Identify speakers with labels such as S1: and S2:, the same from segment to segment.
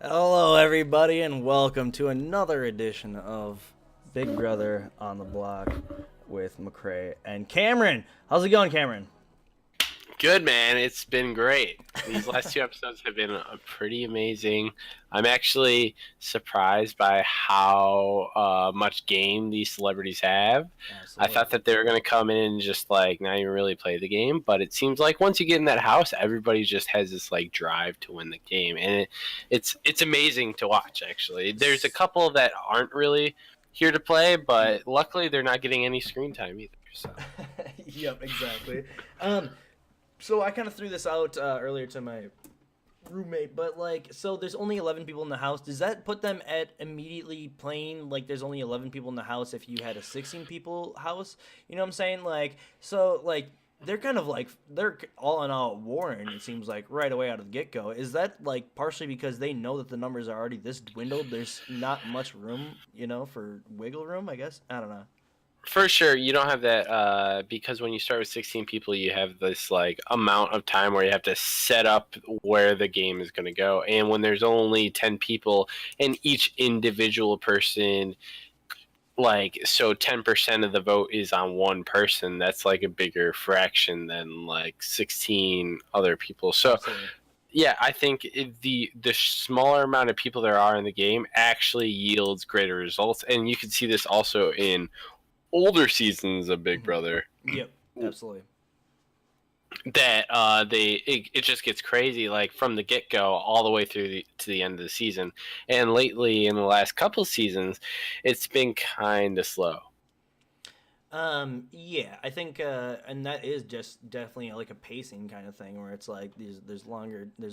S1: Hello, everybody, and welcome to another edition of Big Brother on the Block with McCrae and Cameron. How's it going, Cameron?
S2: Good, man. It's been great. These last two episodes have been pretty amazing. I'm actually surprised by how much game these celebrities have. I
S1: Absolutely.
S2: thought that they were going to come in and just like not even really play the game, but it seems like once you get in that house, everybody just has this like drive to win the game, and it's amazing to watch. Actually, there's a couple that aren't really here to play, but luckily they're not getting any screen time either. So.
S1: Yep, exactly. Um, so I kind of threw this out earlier to my roommate, but so there's only 11 people in the house. Does that put them at immediately playing like there's only 11 people in the house if you had a 16 people house? You know what I'm saying? They're kind of like they're all in all warring. It seems like right away out of the get go. Is that like partially because they know that the numbers are already this dwindled? There's not much room, for wiggle room. I guess I don't know.
S2: For sure, you don't have that because when you start with 16 people, you have this like amount of time where you have to set up where the game is going to go. And when there's only 10 people and each individual person, like, so 10% of the vote is on one person, that's like a bigger fraction than like 16 other people. So,
S1: Absolutely.
S2: yeah, I think the smaller amount of people there are in the game actually yields greater results. And you can see this also in older seasons of Big
S1: Hmm.
S2: Brother
S1: Yep. Absolutely.
S2: that it just gets crazy like from the get go all the way through to the end of the season. And lately, in the last couple seasons, it's been kind of slow.
S1: Yeah, I think, and that is just definitely like a pacing kind of thing where it's like there's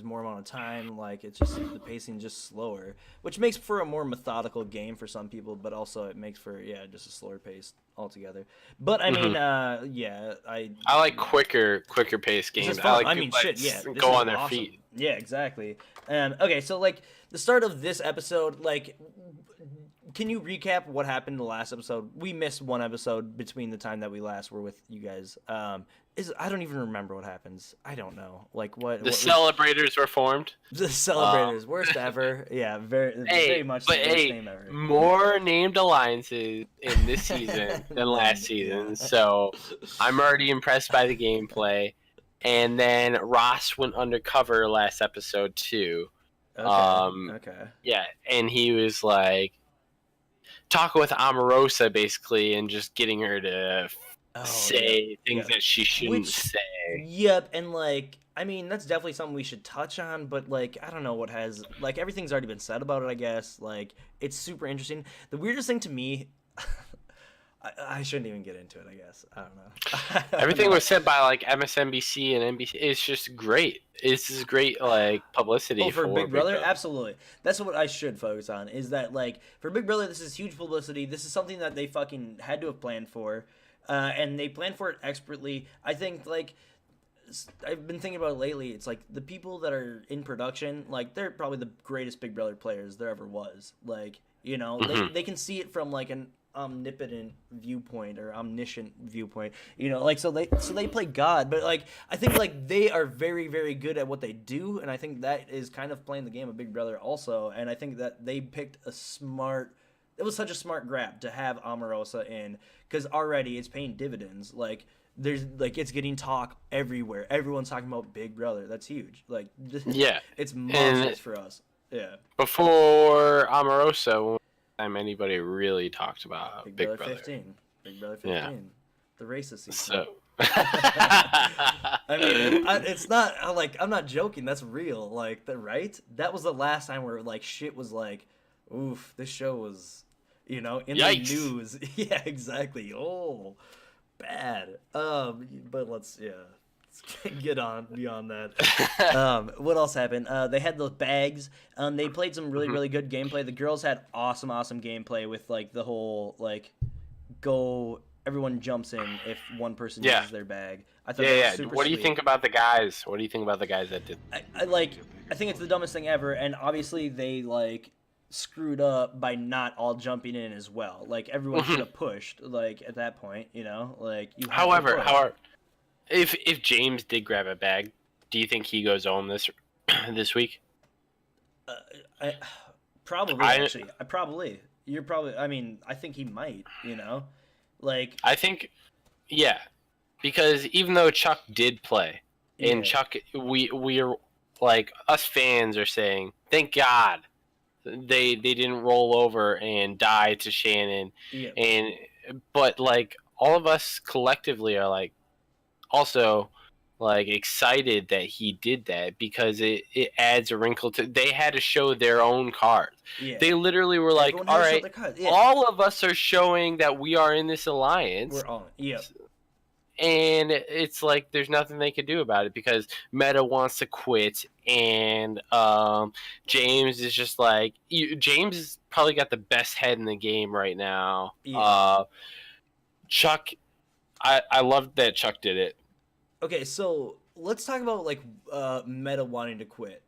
S1: more amount of time, like it's just the pacing just slower, which makes for a more methodical game for some people, but also it makes for, yeah, just a slower pace altogether. But I
S2: Hmm.
S1: mean, yeah,
S2: I like
S1: yeah,
S2: quicker pace
S1: this is
S2: games. I
S1: fun.
S2: like
S1: I
S2: people
S1: mean, shit, yeah,
S2: that
S1: this
S2: go
S1: is
S2: on their
S1: awesome.
S2: feet.
S1: Yeah, exactly. Okay, so like the start of this episode, like can you recap what happened in the last episode? We missed one episode between the time that we last were with you guys. Is I don't even remember what happens. I don't know. Like
S2: The
S1: what was
S2: celebrators were formed.
S1: the
S2: um,
S1: celebrators worst ever? Yeah, very
S2: Hey,
S1: much the
S2: but
S1: worst
S2: hey,
S1: name ever.
S2: more named alliances in this season than last
S1: Then yeah.
S2: season. So I'm already impressed by the gameplay. And then Ross went undercover last episode too.
S1: Okay.
S2: Um,
S1: Okay.
S2: yeah, and he was like talking with Omarosa basically, and just getting her to
S1: Oh yeah.
S2: say things
S1: Yeah.
S2: that she shouldn't
S1: Which
S2: say.
S1: yep, and I mean that's definitely something we should touch on, but I don't know what has like everything's already been said about it, I guess. Like it's super interesting. The weirdest thing to me I shouldn't even get into it, I guess. I don't know. I don't
S2: Everything
S1: know.
S2: was said by like MSNBC and NBC. It's just great. It's just great like
S1: Oh,
S2: publicity
S1: for
S2: for
S1: Big
S2: Big
S1: Brother?
S2: Brother.
S1: Absolutely. That's what I should focus on. Is that for Big Brother, this is huge publicity. This is something that they fucking had to have planned for, and they planned for it expertly. I think I've been thinking about it lately. It's like the people that are in production, like they're probably the greatest Big Brother players there ever was.
S2: Hmm.
S1: They can see it from like an omnipotent viewpoint or omniscient viewpoint. So they play God, but I think they are very very good at what they do, and I think that is kind of playing the game of Big Brother also. And I think that they picked a smart. It was such a smart grab to have Omarosa in because already it's paying dividends. There's it's getting talk everywhere. Everyone's talking about Big Brother. That's huge.
S2: Yeah,
S1: It's
S2: and
S1: monstrous for us. Yeah.
S2: before Omarosa, when was the time anybody really talked about
S1: Big
S2: Big
S1: Brother
S2: Brother?
S1: 15. Big Brother
S2: Yeah.
S1: 15. The racist season.
S2: So.
S1: I mean, it's not I'm not joking. That's real. Right? That was the last time where shit was oof, this show was, in the
S2: Yikes.
S1: news. Yeah, exactly. Oh, bad. But let's get on beyond that. What else happened? They had those bags. They played some really
S2: Mhm.
S1: really good gameplay. The girls had awesome gameplay with the whole go. Everyone jumps in if one person
S2: Yeah.
S1: uses their bag. I thought
S2: Yeah,
S1: that was
S2: yeah.
S1: super
S2: What do you
S1: sweet.
S2: think about the guys? What do you think about the guys that did?
S1: I think it's the dumbest thing ever, and obviously they screwed up by not all jumping in as well. Everyone should
S2: Mhm.
S1: have pushed. At that point, you have to push.
S2: However, if James did grab a bag, do you think he goes home this this week?
S1: I, probably
S2: I
S1: actually. I probably. You're probably. I mean, I think he might. You know, like
S2: I think yeah, because even though Chuck did play, and
S1: yeah,
S2: Chuck, we're like us fans are saying, thank God they didn't roll over and die to Shannon,
S1: yeah,
S2: and but like all of us collectively are like also like excited that he did that because it adds a wrinkle to they had to show their own cards.
S1: yeah.
S2: They literally were like,
S1: Everyone
S2: all
S1: has to show
S2: right,
S1: their cards. Yeah,
S2: all of us are showing that we are in this alliance,
S1: we're on. Yep.
S2: and it's like there's nothing they could do about it because Meta wants to quit, and James is just like James has probably got the best head in the game right now.
S1: Yeah.
S2: Chuck, I loved that Chuck did it.
S1: Okay, so let's talk about like Meta wanting to quit.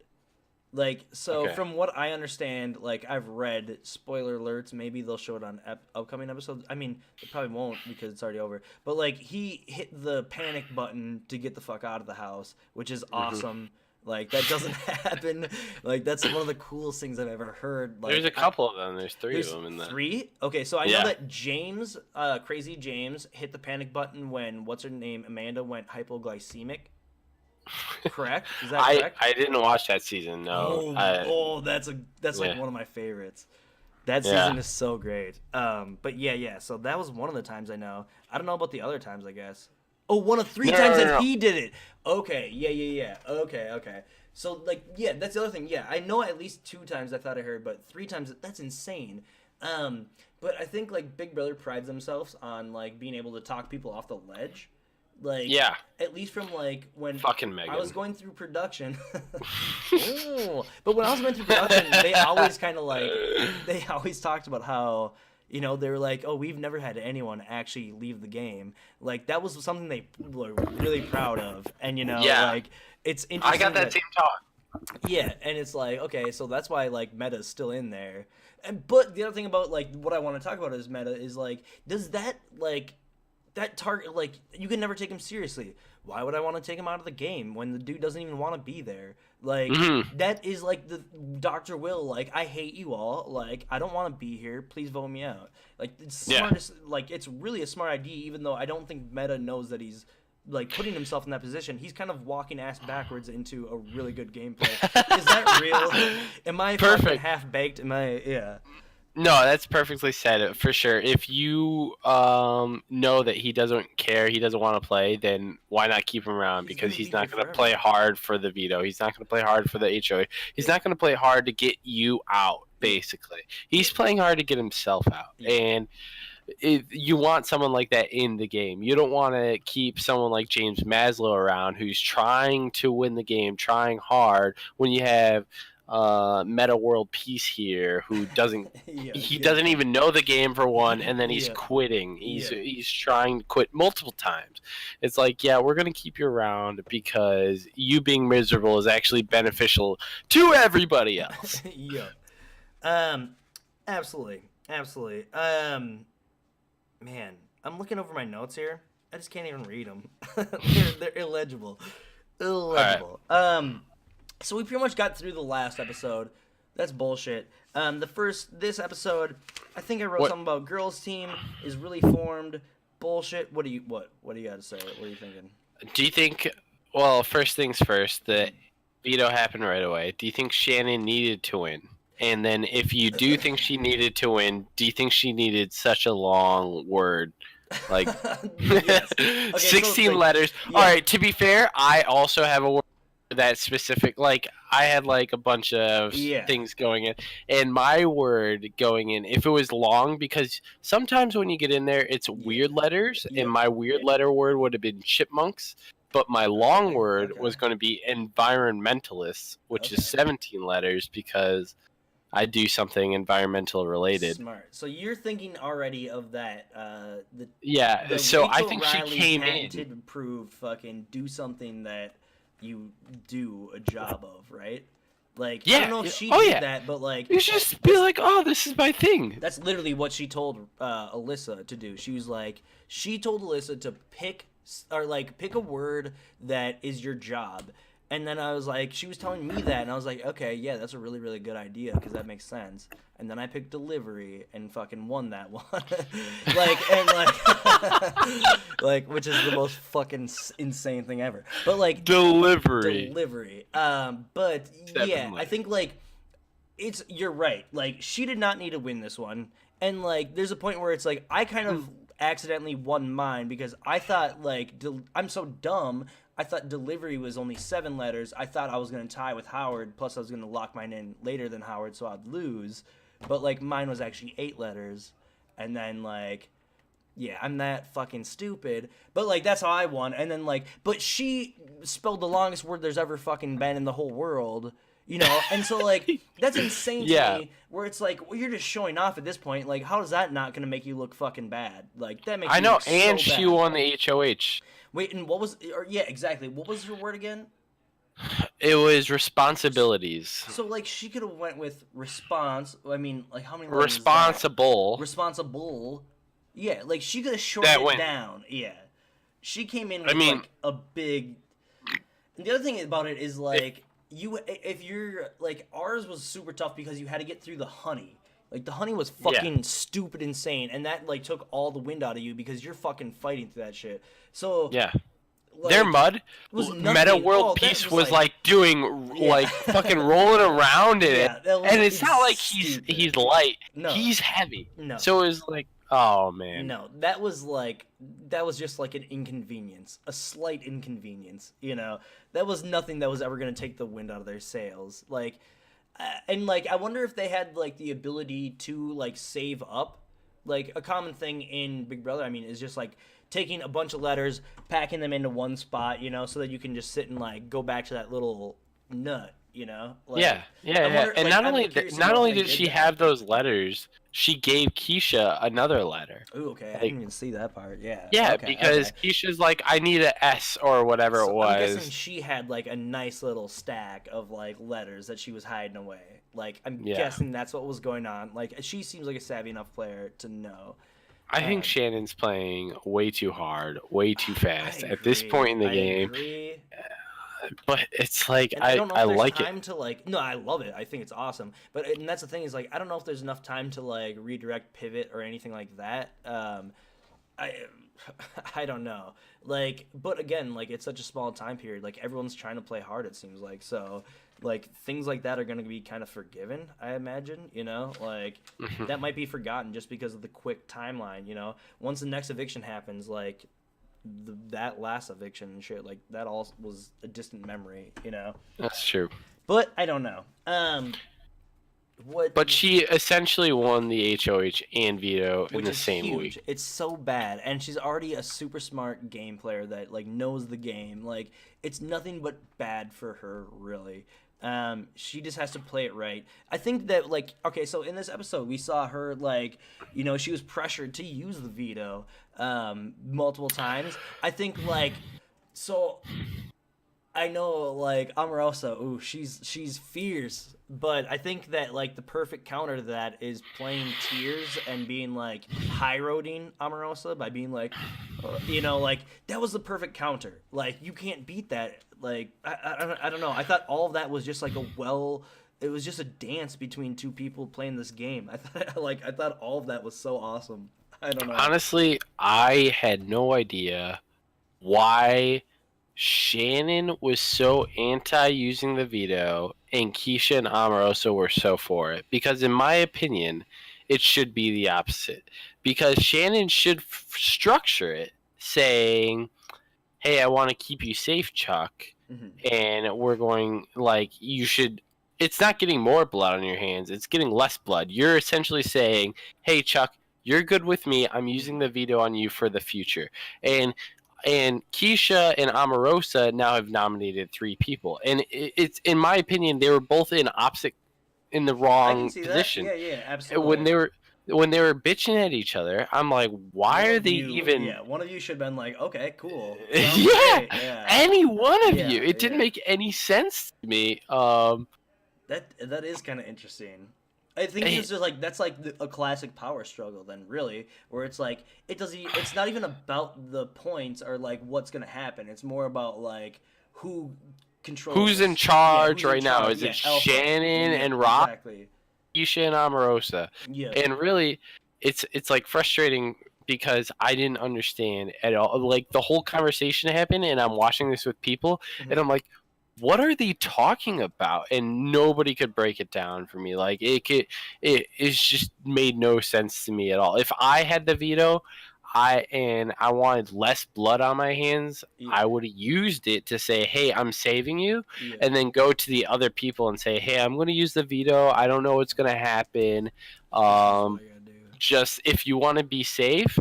S1: Like, so
S2: Okay.
S1: from what I understand, like I've read spoiler alerts. Maybe they'll show it on upcoming episodes. I mean, they probably won't because it's already over. But like, he hit the panic button to get the fuck out of the house, which is awesome. Like that doesn't happen. Like that's one of the coolest things I've ever heard. Like,
S2: There's a couple of them. There's three
S1: there's
S2: of them in that.
S1: three. Okay, so I
S2: Yeah.
S1: know that James, Crazy James, hit the panic button when what's her name, Amanda, went hypoglycemic. Correct? Is that correct?
S2: I didn't watch that season. No.
S1: That's like
S2: Yeah.
S1: one of my favorites. That
S2: Yeah.
S1: season is so great. But yeah. So that was one of the times I know. I don't know about the other times. I guess. Oh, one of three times that he did it. Okay. Yeah. Okay. So like, yeah, that's the other thing. Yeah, I know at least 2 times I thought I heard, but 3 times that's insane. But I think like Big Brother prides themselves on like being able to talk people off the ledge. Like,
S2: Yeah.
S1: at least from like when
S2: Fucking Megan.
S1: I was going through production. Ooh. But when I was going through production, they always kind of like they always talked about how they were like, oh, we've never had anyone actually leave the game. Like that was something they were really proud of, and
S2: Yeah.
S1: like it's interesting.
S2: I got that same talk.
S1: Yeah, and it's like, okay, so that's why like Meta's still in there. But the other thing about like what I want to talk about is Meta is like, does that like that target, like, you can never take him seriously. Why would I want to take him out of the game when the dude doesn't even want to be there? Like, that is like the Dr. Will, like, I hate you all. Like, I don't want to be here. Please vote me out. Like, it's smartest, like, it's really a smart idea, even though I don't think Meta knows that he's, like, putting himself in that position. He's kind of walking ass backwards into a really good gameplay. Is that real? Am I fucking half-baked? Am I, yeah.
S2: No, that's perfectly said for sure. If you know that he doesn't care, he doesn't want to play, then why not keep him around? Because he's not going to play hard for the veto. He's not going to play hard for the HOA. He's not going to play hard to get you out, basically. He's playing hard to get himself out. And you want someone like that in the game. You don't want to keep someone like James Maslow around who's trying to win the game, trying hard, when you have Meta World Peace here who doesn't doesn't even know the game for one, and then he's quitting. He's trying to quit multiple times. It's like, yeah, we're gonna keep you around because you being miserable is actually beneficial to everybody else.
S1: Absolutely. Man, I'm looking over my notes here. I just can't even read them. they're illegible. Right. So we pretty much got through the last episode. That's bullshit. This episode, I think I wrote something about girls' team is really formed. Bullshit. What do you got to say? What are you thinking?
S2: Do you think? Well, first things first. The veto happened right away. Do you think Shannon needed to win? And then, if you do think she needed to win, do you think she needed such a long word? Like, 16 letters. Yeah. All right. To be fair, I also have a word that specific, like, I had like a bunch of things going in, and my word going in, if it was long, because sometimes when you get in there it's weird letters, and my weird letter word would have been chipmunks, but my long word was going to be environmentalists, which is 17 letters, because I do something environmental related.
S1: Smart. So you're thinking already of that
S2: so I think
S1: Riley
S2: she came
S1: patented in approved fucking do something that you do a job of, right? Like, I don't know if she did that, but like,
S2: you should just be like, oh, this is my thing.
S1: That's literally what she told Alyssa to do. She was like, she told Alyssa to pick a word that is your job, And then I was like, she was telling me that, and I was like, okay, yeah, that's a really, really good idea because that makes sense. And then I picked delivery and fucking won that one, like, which is the most fucking insane thing ever. But like delivery. But yeah, I think like you're right. Like she did not need to win this one, and like there's a point where it's like I kind of accidentally won mine because I thought like I'm so dumb. I thought delivery was only 7 letters. I thought I was going to tie with Howard, plus I was going to lock mine in later than Howard, so I'd lose. But, like, mine was actually 8 letters. And then, like, yeah, I'm that fucking stupid. But, like, that's how I won. And then, like, but she spelled the longest word there's ever fucking been in the whole world. You know? And so, like, that's insane to me, where it's like, well, you're just showing off at this point. Like, how is that not going to make you look fucking bad? Like, that makes you look so bad.
S2: And she won the HOH.
S1: Wait, and what was... yeah, exactly. What was her word again?
S2: It was responsibilities.
S1: So, like, she could have went with response. I mean, like, how many
S2: letters Responsible.
S1: Responsible. Yeah, like, she could have shortened it down. Yeah. She came in with, like, a big... And the other thing about it is, like, if you're... Like, ours was super tough because you had to get through the honey. Like, the honey was fucking stupid insane, and that, like, took all the wind out of you because you're fucking fighting through that shit. So...
S2: Yeah. Like, their mud, Meta World Peace was like doing like fucking rolling around in it, and it's not like he's light, he's heavy. No, so it was like, oh man,
S1: no, that was just like an inconvenience, a slight inconvenience. You know, that was nothing that was ever gonna take the wind out of their sails. Like, and like I wonder if they had like the ability to like save up. Like a common thing in Big Brother, I mean, is just like taking a bunch of letters, packing them into one spot, you know, so that you can just sit and like go back to that little nut, you know. Like,
S2: yeah. And like, not only did she have those letters, she gave Keisha another letter.
S1: Ooh, okay. I didn't even see that part. Yeah.
S2: Yeah, okay, because Keisha's like, I need an S or whatever it was.
S1: I'm guessing she had like a nice little stack of like letters that she was hiding away. Like, I'm guessing that's what was going on. Like, she seems like a savvy enough player to know.
S2: I think Shannon's playing way too hard, way too fast at this point in the game.
S1: Agree.
S2: But it's like
S1: I don't know if
S2: like
S1: time to like. No, I love it. I think it's awesome. But and that's the thing is like I don't know if there's enough time to like redirect, pivot, or anything like that. I don't know. Like, but again, like it's such a small time period. Like everyone's trying to play hard. It seems like so. Like things like that are going to be kind of forgiven, I imagine, you know, like that might be forgotten just because of the quick timeline, you know, once the next eviction happens, like that last eviction and shit, like that all was a distant memory, you know.
S2: That's true.
S1: But I don't know.
S2: But she essentially won the HOH and veto in the same week.
S1: It's so bad, and she's already a super smart game player that like knows the game. Like it's nothing but bad for her, really. She just has to play it right. I think that like okay, so in this episode we saw her like, you know, she was pressured to use the veto multiple times. I think like so. I know, like, Omarosa, ooh, she's fierce, but I think that, like, the perfect counter to that is playing Tears and being, like, high-roading Omarosa by being, like, you know, like, that was the perfect counter. Like, you can't beat that. Like, I don't know. I thought all of that was just, like, it was just a dance between two people playing this game. I thought all of that was so awesome. I don't know.
S2: Honestly, I had no idea why Shannon was so anti using the veto and Keisha and Omarosa were so for it, because in my opinion it should be the opposite, because Shannon should structure it saying, hey, I want to keep you safe, Chuck, and we're going like you should. It's not getting more blood on your hands, it's getting less blood. You're essentially saying, hey Chuck, you're good with me, I'm using the veto on you for the future. And Keisha and Omarosa now have nominated 3 people, and it's in my opinion they were both in the wrong position.
S1: Yeah, absolutely.
S2: When they were bitching at each other, I'm like, why are they even?
S1: Yeah, one of you should have been like, okay, cool.
S2: Yeah, any one of you. It didn't make any sense to me.
S1: That is kind of interesting. I think it's just like that's like a classic power struggle then, really, where it's like it's not even about the points or like what's gonna happen. It's more about like who control.
S2: Who's in charge
S1: who's in
S2: right now?
S1: charge?
S2: Is it
S1: Alpha.
S2: Shannon and Rob?
S1: Exactly.
S2: Keisha and Omarosa.
S1: Yeah.
S2: And really, it's like frustrating because I didn't understand at all. Like the whole conversation happened, and I'm watching this with people, and I'm like, what are they talking about? And nobody could break it down for me. Like it just made no sense to me at all. If I had the veto, I wanted less blood on my hands, I would have used it to say, hey, I'm saving you, and then go to the other people and say, hey, I'm going to use the veto. I don't know what's going to happen. Just if you want to be safe,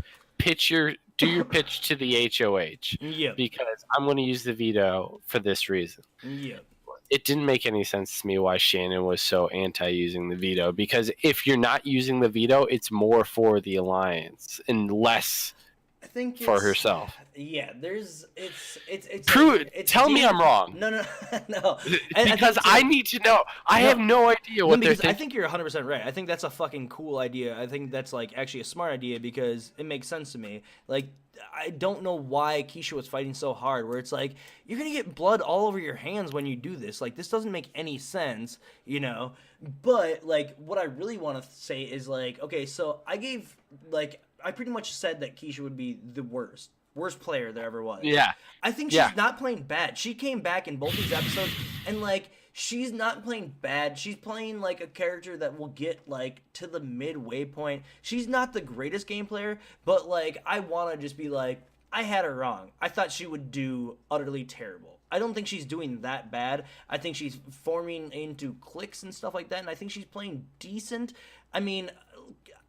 S2: do your pitch to the HOH.
S1: Yeah.
S2: Because I'm going to use the veto for this reason.
S1: Yeah.
S2: It didn't make any sense to me why Shannon was so anti-using the veto. Because if you're not using the veto, it's more for the alliance and less for herself.
S1: Yeah, it's
S2: Prove it. Tell me I'm wrong.
S1: No.
S2: Because I need to know. I have no idea what they're thinking.
S1: I think you're 100% right. I think that's a fucking cool idea. I think that's like actually a smart idea because it makes sense to me. Like, I don't know why Keisha was fighting so hard where it's like, you're going to get blood all over your hands when you do this. Like, this doesn't make any sense, you know? But, like, what I really want to say is, like, okay, so I pretty much said that Keisha would be the worst player there ever was.
S2: Yeah.
S1: I think she's not playing bad. She came back in both these episodes, and, like, she's not playing bad. She's playing, like, a character that will get, like, to the midway point. She's not the greatest game player, but, like, I want to just be like, I had her wrong. I thought she would do utterly terrible. I don't think she's doing that bad. I think she's forming into cliques and stuff like that, and I think she's playing decent. I mean,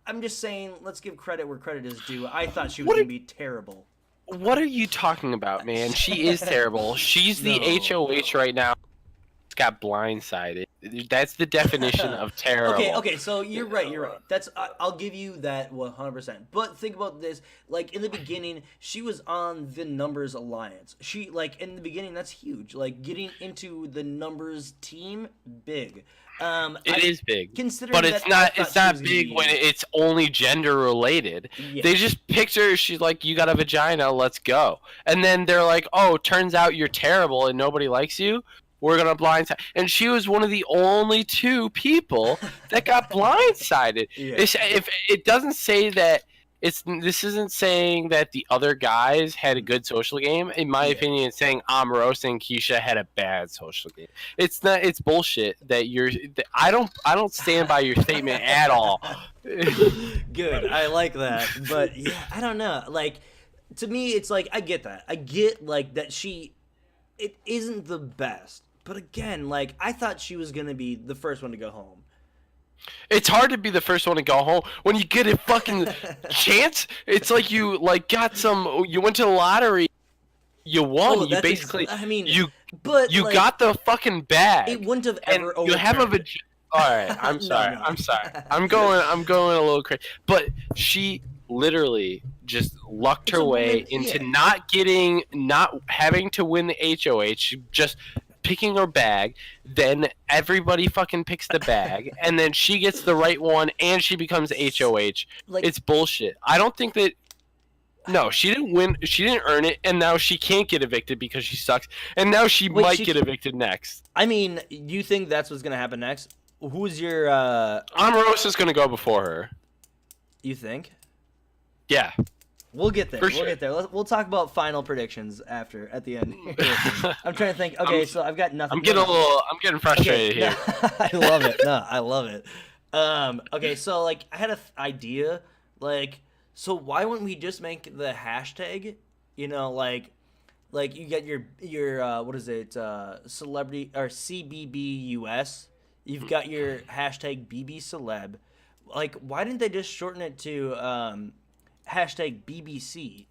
S1: I'm just saying, let's give credit where credit is due. I thought she was going to be terrible.
S2: What are you talking about, man? She is terrible. She's the HOH right now. Got blindsided. That's the definition of terrible.
S1: Okay, so you're right. That's I'll give you that 100%. But think about this, like in the beginning, she was on the Numbers Alliance. She like in the beginning, that's huge. Like getting into the Numbers team, big.
S2: It is big,
S1: but
S2: it's not big when it's only gender related. Yeah. They just picked her. She's like, you got a vagina, let's go. And then they're like, oh, turns out you're terrible and nobody likes you. We're gonna blindside. And she was one of the only 2 people that got blindsided. Yeah. If it doesn't say that. This isn't saying that the other guys had a good social game. In my opinion, it's saying Omarosa and Keisha had a bad social game. It's not. It's bullshit that you're. I don't stand by your statement at all.
S1: Good. I like that. But yeah, I don't know. Like to me, it's like I get that. I get like that it isn't the best. But again, like I thought she was gonna be the first one to go home.
S2: It's hard to be the first one to go home when you get a fucking chance. It's like you went to the lottery, you won. You basically, you got the fucking bag.
S1: It wouldn't have ever.
S2: You have a vagina. All right, I'm sorry. I'm sorry. I'm going a little crazy. But she literally just lucked her way into not having to win the HOH. Just picking her bag, then everybody fucking picks the bag, and then she gets the right one, and she becomes HOH. Like, it's bullshit. I don't think that. No, she didn't win. She didn't earn it, and now she can't get evicted because she sucks. And now she might get evicted next.
S1: I mean, you think that's what's gonna happen next? Who's your?
S2: Omarosa's gonna go before her.
S1: You think?
S2: Yeah.
S1: We'll get there. We'll get there. We'll talk about final predictions at the end. I'm trying to think. Okay, so I've got nothing.
S2: I'm getting frustrated here.
S1: I love it. No, I love it. Okay, so like I had an idea. Like, so why wouldn't we just make the hashtag? You know, like you get your what is it? Celebrity or CBBUS. You've got your hashtag BBCeleb. Like, why didn't they just shorten it to hashtag BBC?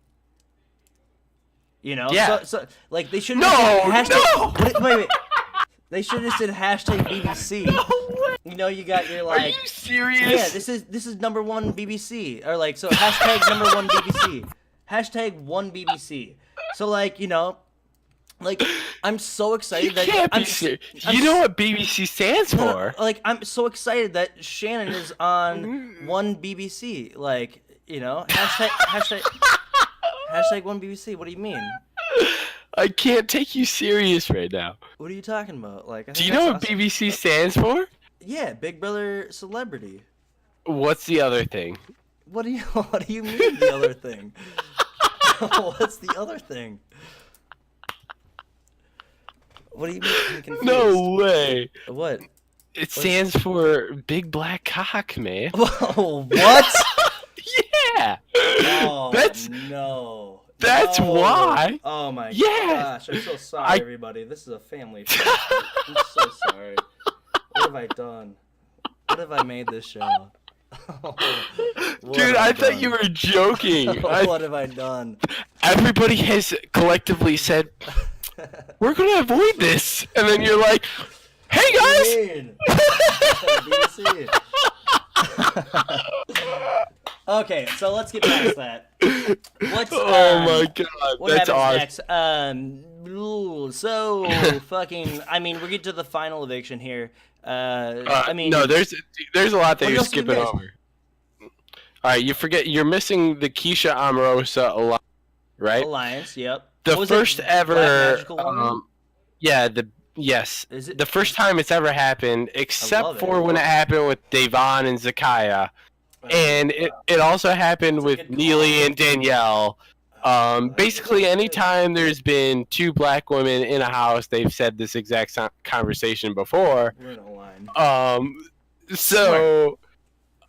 S1: You know?
S2: Yeah.
S1: So like they should
S2: Wait.
S1: They should have said hashtag BBC. No way. You know, you got your like.
S2: Are you serious?
S1: Yeah, this is #1 BBC, or like so hashtag #1 BBC, hashtag 1 BBC. So like, you know, like I'm so excited that
S2: can't be serious. You know what BBC stands for?
S1: Like I'm so excited that Shannon is on 1 BBC. Like, you know, hashtag 1 BBC. What do you mean?
S2: I can't take you serious right now.
S1: What are you talking about? Like, I
S2: Do
S1: think
S2: you
S1: I
S2: know
S1: saw
S2: what BBC stands for?
S1: Yeah, Big Brother Celebrity.
S2: What's the other thing?
S1: What do you What do you mean the other thing? What's the other thing? What do you mean? I'm confused.
S2: No way.
S1: What?
S2: It stands for Big Black Cock, man.
S1: Whoa, what?
S2: Yeah.
S1: Oh
S2: That's
S1: no.
S2: that's
S1: No.
S2: why.
S1: Oh my
S2: Yeah.
S1: gosh, I'm so sorry,
S2: I
S1: everybody. This is a family show. I'm so sorry. What have I done? What have I made this show? What
S2: Dude,
S1: have
S2: I thought
S1: done?
S2: you were joking.
S1: What have I done?
S2: Everybody has collectively said, we're going to avoid this. And then you're like, hey,
S1: What do
S2: guys.
S1: you mean? BBC. Okay, so let's get past that. What's
S2: Oh, my God.
S1: what
S2: That's
S1: happens
S2: awesome.
S1: next? So fucking. I mean, we get to the final eviction here. I mean,
S2: No, there's a lot that
S1: what
S2: you're
S1: else do you
S2: skipping
S1: miss?
S2: over. All right, you're missing the Keisha Amorosa alliance, right?
S1: Alliance. Yep.
S2: The
S1: What was
S2: first
S1: it?
S2: ever,
S1: Black Magical Woman?
S2: yeah, yes,
S1: Is it
S2: the first time it's ever happened,
S1: love
S2: except
S1: it.
S2: for when it happened with Devon and Zakaya, and it also happened
S1: That's a
S2: with
S1: good call.
S2: Neely and Danielle. Basically,
S1: That's
S2: anytime there's been two black women in a house, they've said this exact conversation before.
S1: We're in a line.
S2: So,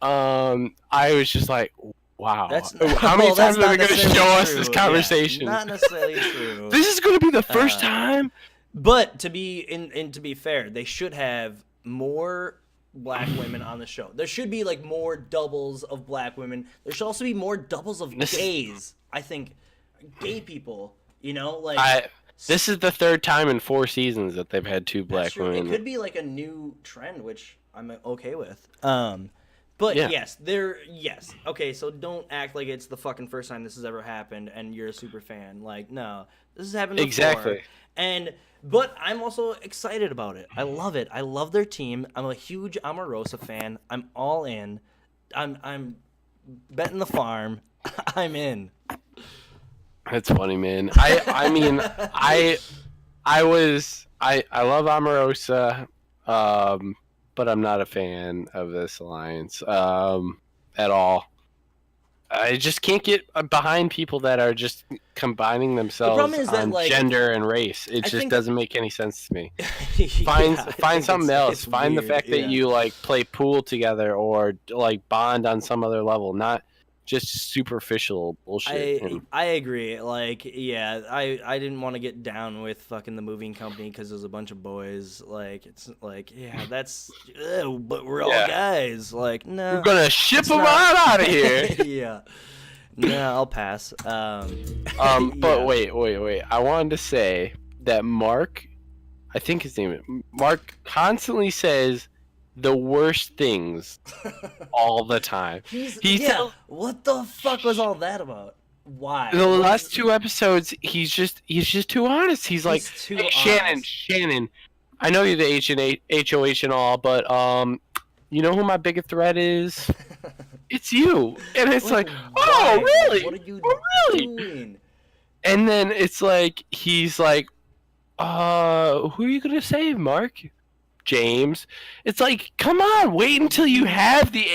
S2: I was just like, wow. How many
S1: well,
S2: times
S1: that's
S2: are they
S1: not
S2: going to
S1: necessarily
S2: show us
S1: true.
S2: this
S1: Yeah,
S2: conversation?
S1: not necessarily true.
S2: This is going to be the first
S1: Uh,
S2: time.
S1: But to be fair, they should have more black women on the show. There should be like more doubles of black women. There should also be more doubles of gays. I think gay people, you know, like
S2: This is the third time in 4 seasons that they've had two black
S1: true.
S2: women.
S1: It could be like a new trend, which I'm okay with. But
S2: Yeah.
S1: yes. Okay, so don't act like it's the fucking first time this has ever happened and you're a super fan. Like, no. This has happened before.
S2: Exactly.
S1: But I'm also excited about it. I love it. I love their team. I'm a huge Omarosa fan. I'm all in. I'm betting the farm. I'm in.
S2: That's funny, man. I mean, I love Omarosa, but I'm not a fan of this alliance at all. I just can't get behind people that are just combining themselves
S1: is that,
S2: on
S1: like,
S2: gender and race. It
S1: I
S2: just
S1: think-
S2: doesn't make any sense to me.
S1: Find
S2: Find something else. Find the fact that
S1: yeah.
S2: you like play pool together or like bond on some other level, not just superficial bullshit.
S1: I agree. Like, yeah, I didn't want to get down with fucking the moving company because there's a bunch of boys. Like, it's like, yeah, that's, but we're all guys. Like, no,
S2: We're gonna ship them
S1: not.
S2: out of here.
S1: Yeah. No, I'll pass.
S2: But
S1: yeah.
S2: wait. I wanted to say that Mark, I think his name is Mark, constantly says the worst things all the time.
S1: What the fuck was all that about? Why?
S2: The last 2 episodes, he's just too honest. He's like,
S1: too
S2: hey,
S1: honest.
S2: Shannon, I know you're the HOH and all, but you know who my biggest threat is? It's you. And it's like, oh, really?
S1: What are you doing?
S2: And then it's like, he's like, who are you gonna save, Mark? James. It's like, come on, wait until you have the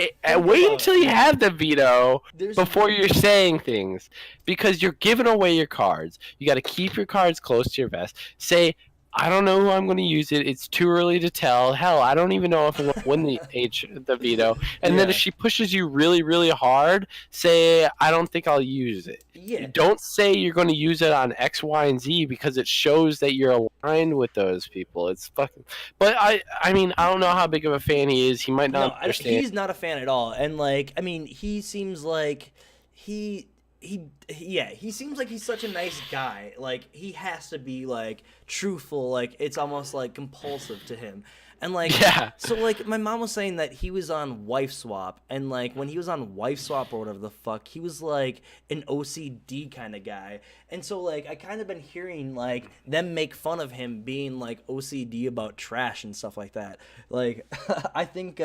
S2: veto before you're saying things, because you're giving away your cards. You got to keep your cards close to your vest. Say, I don't know who I'm going to use it. It's too early to tell. Hell, I don't even know if I'm going to win the veto. And then if she pushes you really, really hard, say, I don't think I'll use it.
S1: Yeah.
S2: Don't say you're going to use it on X, Y, and Z, because it shows that you're aligned with those people. It's fucking. But I mean, I don't know how big of a fan he is. He might not understand.
S1: He's not a fan at all. And like, I mean, he seems like he seems like he's such a nice guy. Like, he has to be like truthful. Like, it's almost like compulsive to him. And like, so like, my mom was saying that he was on Wife Swap, and like when he was on Wife Swap or whatever the fuck, he was like an OCD kind of guy. And so like, I kind of been hearing like them make fun of him being like OCD about trash and stuff like that. Like, I think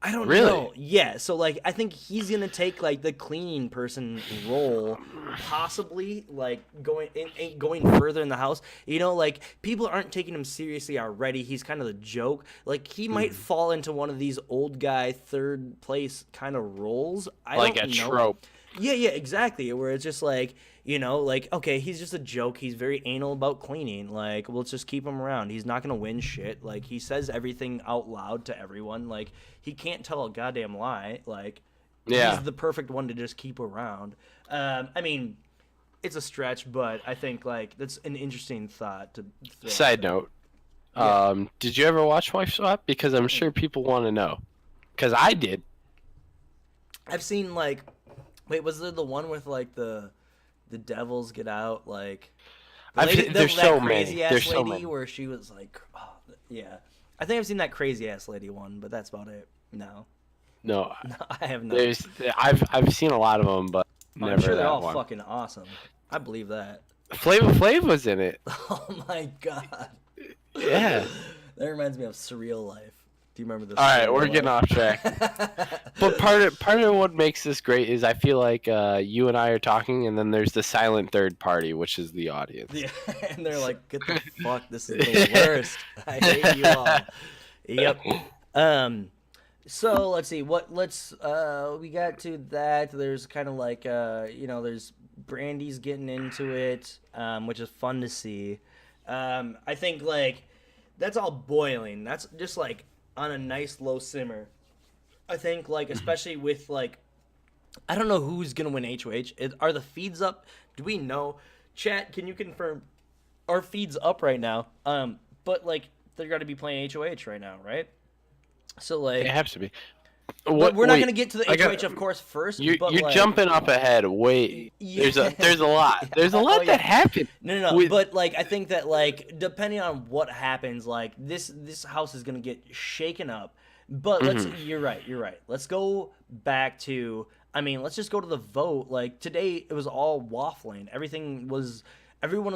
S1: I don't
S2: Really?
S1: know. Yeah, so like I think he's gonna take like the cleaning person role, possibly like going further in the house. You know, like people aren't taking him seriously already. He's kind of the joke. Like he might
S2: Mhm.
S1: fall into one of these old guy third place kind of roles. I
S2: Like
S1: don't
S2: a
S1: know.
S2: trope.
S1: Yeah, yeah, exactly. Where it's just like, like, okay, he's just a joke. He's very anal about cleaning. Like, let's just keep him around. He's not gonna win shit. Like, he says everything out loud to everyone. Like, he can't tell a goddamn lie. Like, he's
S2: Yeah.
S1: the perfect one to just keep around. I mean, it's a stretch, but I think like that's an interesting thought to throw out
S2: Side
S1: there.
S2: note.
S1: Yeah.
S2: Did you ever watch Wife Swap? Because I'm
S1: Mm-mm.
S2: sure people want to know. Because I did.
S1: I've seen like, wait, was there the one with like the devils get out like the lady,
S2: There's
S1: that
S2: so many.
S1: crazy ass
S2: There's so
S1: lady,
S2: many.
S1: where she was like, oh, yeah. I think I've seen that crazy ass lady one, but that's about it. No,
S2: No,
S1: no, I have not.
S2: there's. I've seen a lot of them, but
S1: Oh, I'm
S2: never
S1: sure they're
S2: that
S1: all
S2: one.
S1: fucking awesome. I believe that.
S2: Flavor Flav was in it.
S1: Oh my god.
S2: Yeah.
S1: That reminds me of Surreal Life. Do you remember this?
S2: All right, we're getting off track. But part of what makes this great is I feel like you and I are talking, and then there's the silent third party, which is the audience.
S1: Yeah, and they're like, "Get the fuck! This is the worst. I hate you all." Yep. Um. So let's see. We got to that. There's kind of like there's Brandy's getting into it, which is fun to see. I think like that's all boiling. That's just like on a nice low simmer. I think like especially with like I don't know who's gonna win HOH. Are the feeds up? Do we know? Chat, can you confirm? Our feeds up right now. But like they're gonna be playing HOH right now, right? So
S2: It
S1: like,
S2: has to be.
S1: but we're not
S2: Wait,
S1: gonna get to the
S2: I
S1: HOH
S2: got
S1: of course first.
S2: you.
S1: But
S2: You're
S1: like,
S2: jumping up ahead. Wait,
S1: yeah.
S2: there's a lot. There's a lot
S1: Oh, yeah.
S2: that happened.
S1: No.
S2: With,
S1: But like, I think that like, depending on what happens, like this house is gonna get shaken up. But you're right. You're right. Let's go back to. I mean, let's just go to the vote. Like today, it was all waffling. Everyone was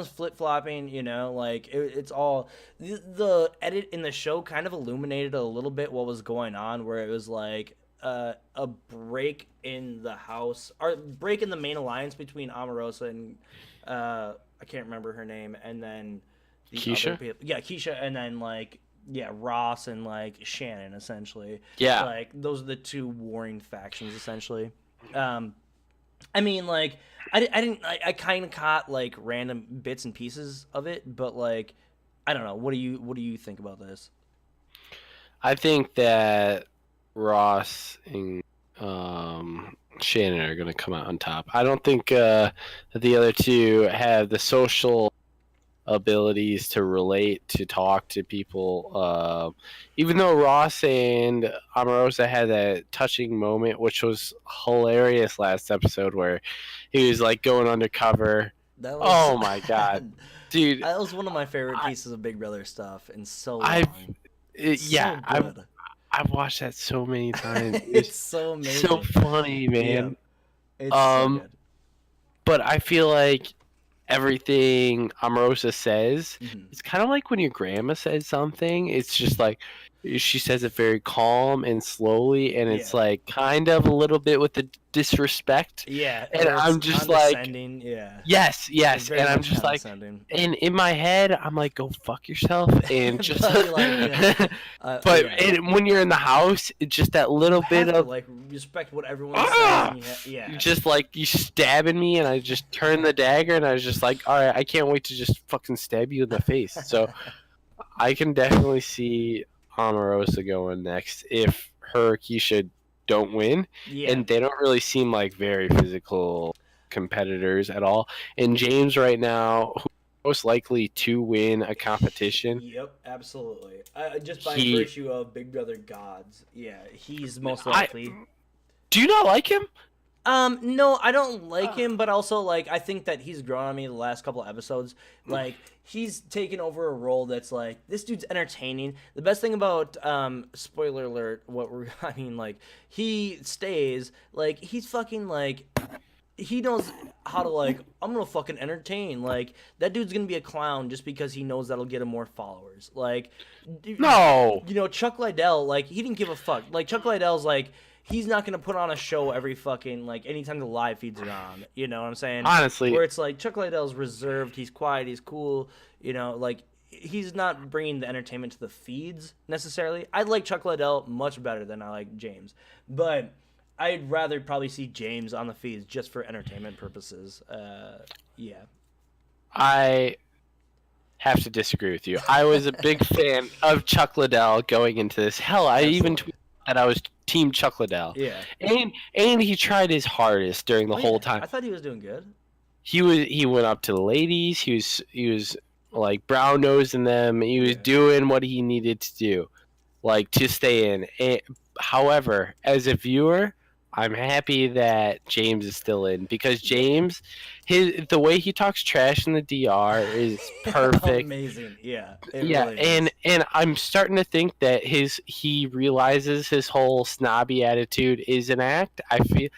S1: flip flopping. Like it's all the edit in the show kind of illuminated a little bit what was going on, where it was like a break in the house or break in the main alliance between Omarosa and I can't remember her name, and then the
S2: Keisha?
S1: other people. Yeah, Keisha, and then like Ross and like Shannon essentially.
S2: Yeah.
S1: Like those are the two warring factions essentially. I mean like I kind of caught like random bits and pieces of it, but like I don't know. What do you think about this?
S2: I think that Ross and Shannon are going to come out on top. I don't think that the other two have the social abilities to relate, to talk to people. Even though Ross and Omarosa had that touching moment, which was hilarious last episode, where he was like going undercover.
S1: That was
S2: Oh my god, dude!
S1: that was one of my favorite pieces of Big Brother stuff in so
S2: I've
S1: long.
S2: yeah,
S1: So good.
S2: I've watched that so many times.
S1: It's so amazing.
S2: So funny, man.
S1: Yeah, it's so good.
S2: But I feel like everything Omarosa says,
S1: Mhm.
S2: it's kind of like when your grandma says something. It's just like she says it very calm and slowly, and it's
S1: Yeah.
S2: like kind of a little bit with the disrespect.
S1: Yeah,
S2: And
S1: it's
S2: I'm just like,
S1: condescending, yeah.
S2: yes,
S1: It's very
S2: and I'm
S1: much
S2: just like,
S1: condescending.
S2: and in my head, I'm like, go fuck yourself, and just
S1: But, like,
S2: but
S1: yeah.
S2: when you're in the house, it's just that little
S1: You
S2: bit
S1: have to,
S2: of
S1: like respect what everyone's saying. Yeah.
S2: just like you stabbing me, and I just turned the dagger, and I was just like, all right, I can't wait to just fucking stab you in the face. So I can definitely see Omarosa going next if her Keisha don't win,
S1: Yeah.
S2: and they don't really seem like very physical competitors at all. And James right now, who's most likely to win a competition,
S1: Yep, absolutely. Just by
S2: He-
S1: virtue of Big Brother gods. Yeah, he's most likely.
S2: do you not like him?
S1: No, I don't like him, but also like I think that he's grown on me the last couple episodes. Like he's taken over a role that's like this dude's entertaining. The best thing about spoiler alert, I mean like he stays like he's fucking like he knows how to like. I'm gonna fucking entertain. Like that dude's gonna be a clown just because he knows that'll get him more followers. Like,
S2: No,
S1: Chuck Liddell, like he didn't give a fuck. Like Chuck Liddell's like he's not gonna put on a show every fucking like anytime the live feeds are on. You know what I'm saying?
S2: honestly,
S1: Where it's like Chuck Liddell's reserved. He's quiet. He's cool. Like he's not bringing the entertainment to the feeds necessarily. I like Chuck Liddell much better than I like James, but I'd rather probably see James on the feeds just for entertainment purposes. Yeah.
S2: I have to disagree with you. I was a big fan of Chuck Liddell going into this. Hell, I even tweeted that I was Team Chuck Liddell.
S1: Yeah.
S2: And he tried his hardest during the whole time.
S1: I thought he was doing good.
S2: He went up to the ladies. He was like brown nosing them. He was doing what he needed to do, like to stay in. However, as a viewer, I'm happy that James is still in because James, the way he talks trash in the DR is perfect.
S1: Amazing, yeah.
S2: Really and I'm starting to think that he realizes his whole snobby attitude is an act. I feel,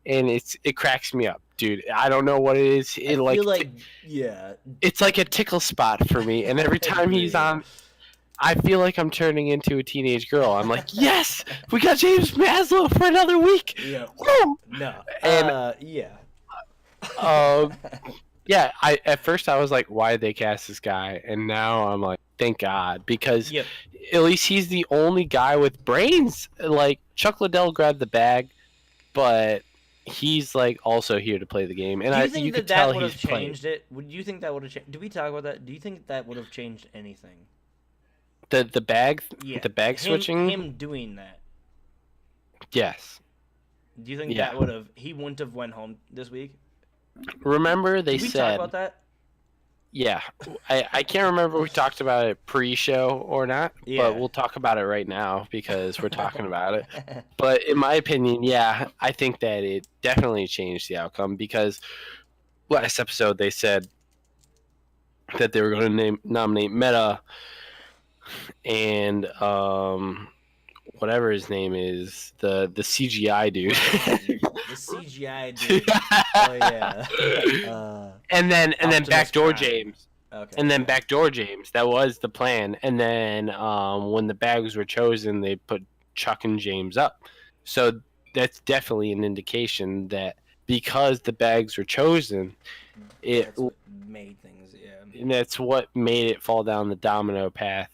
S2: and it cracks me up, dude. I don't know what it is.
S1: I feel like
S2: it's like a tickle spot for me, and every time he's on. I feel like I'm turning into a teenage girl. I'm like, yes, we got James Maslow for another week.
S1: Yeah.
S2: Woo!
S1: No.
S2: And yeah. At first I was like, why did they cast this guy? And now I'm like, thank God, because at least he's the only guy with brains. Like Chuck Liddell grabbed the bag, but he's like also here to play the game. And
S1: do you think
S2: you
S1: that
S2: could tell
S1: would have
S2: he's
S1: changed it? Would you think that would have changed? Did we talk about that? Do you think that would have changed anything?
S2: The bag switching.
S1: Him doing that.
S2: Yes.
S1: Do you think that would have? He wouldn't have went home this week.
S2: Remember they
S1: Did we
S2: said.
S1: talk about that?
S2: Yeah, I can't remember if we talked about it pre-show or not, but we'll talk about it right now because we're talking about it. But in my opinion, yeah, I think that it definitely changed the outcome because last episode they said that they were going to nominate Meta and whatever his name is, the CGI dude.
S1: The CGI dude. Oh yeah.
S2: And then backdoor
S1: Prime.
S2: James.
S1: Okay.
S2: And then backdoor James. That was the plan. And then when the bags were chosen, they put Chuck and James up. So that's definitely an indication that because the bags were chosen,
S1: that's what made things. Yeah.
S2: And that's what made it fall down the domino path.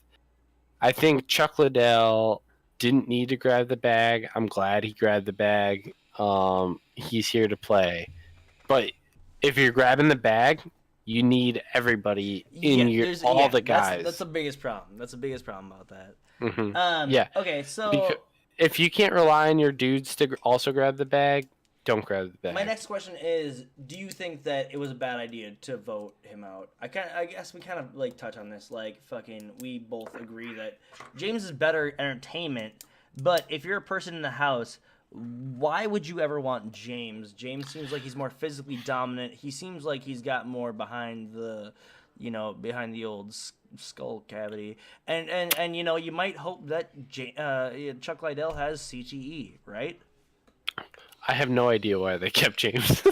S2: I think Chuck Liddell didn't need to grab the bag. I'm glad he grabbed the bag. He's here to play. But if you're grabbing the bag, you need everybody in the guys.
S1: That's the biggest problem. That's the biggest problem about that.
S2: Mm-hmm.
S1: Okay, so
S2: if you can't rely on your dudes to also grab the bag, don't grab the bag.
S1: My next question is: do you think that it was a bad idea to vote him out? I guess we kind of like touch on this. Like, we both agree that James is better entertainment. But if you're a person in the house, why would you ever want James? James seems like he's more physically dominant. He seems like he's got more behind the old skull cavity. And you might hope that Chuck Liddell has CTE, right?
S2: I have no idea why they kept James.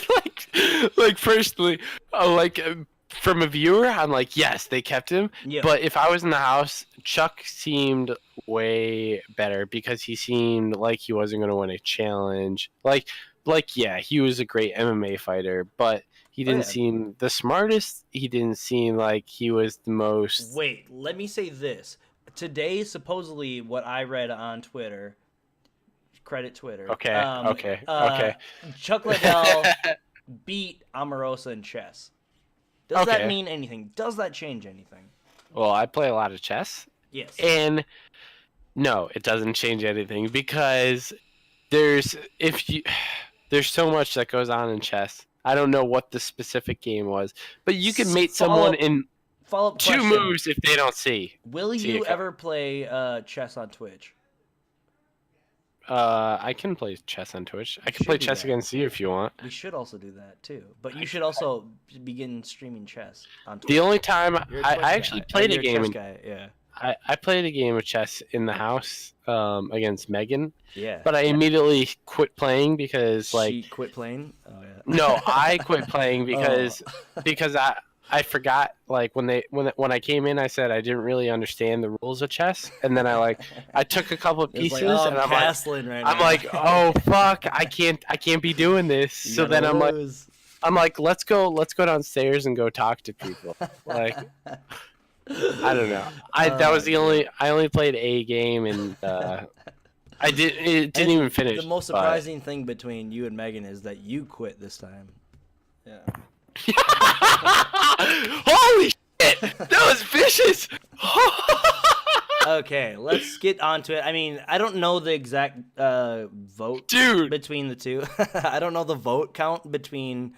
S2: like personally, from a viewer, I'm like, yes, they kept him. Yeah. But if I was in the house, Chuck seemed way better because he seemed like he wasn't going to win a challenge. Yeah, he was a great MMA fighter, but he didn't seem the smartest. He didn't seem like he was the most.
S1: Wait, let me say this. Today, supposedly, what I read on Twitter. Credit Twitter.
S2: Okay.
S1: Chuck Liddell beat Omarosa in chess. Does that mean anything? Does that change anything?
S2: Well, I play a lot of chess.
S1: Yes.
S2: And no, it doesn't change anything because there's so much that goes on in chess. I don't know what the specific game was, but you can mate someone in two moves if they don't see.
S1: Will you ever play chess on Twitch?
S2: I can play chess on Twitch. I can play chess against you if you want.
S1: We should also do that too. But you should also begin streaming chess on Twitch.
S2: The only time I actually played a game.
S1: Yeah.
S2: I played a game of chess in the house against Megan.
S1: Yeah.
S2: But I immediately quit playing because
S1: she quit playing. Oh yeah.
S2: No, I quit playing because
S1: Oh.
S2: because I forgot, like, when I came in, I said I didn't really understand the rules of chess, and then I took a couple of
S1: It's like,
S2: pieces,
S1: oh,
S2: and
S1: I'm castling right
S2: I'm
S1: now.
S2: like, oh fuck, I can't be doing this.
S1: You
S2: So
S1: gotta
S2: then
S1: lose.
S2: I'm like, let's go downstairs and go talk to people. Like, I don't know. That was the
S1: Yeah.
S2: only I only played a game, and it didn't even
S1: And the
S2: finish,
S1: most
S2: but.
S1: surprising thing between you and Megan is that you quit this time. Yeah.
S2: Holy shit! That was vicious.
S1: Okay, let's get on to it. I mean, I don't know the exact vote
S2: Dude.
S1: between the two. I don't know the vote count between.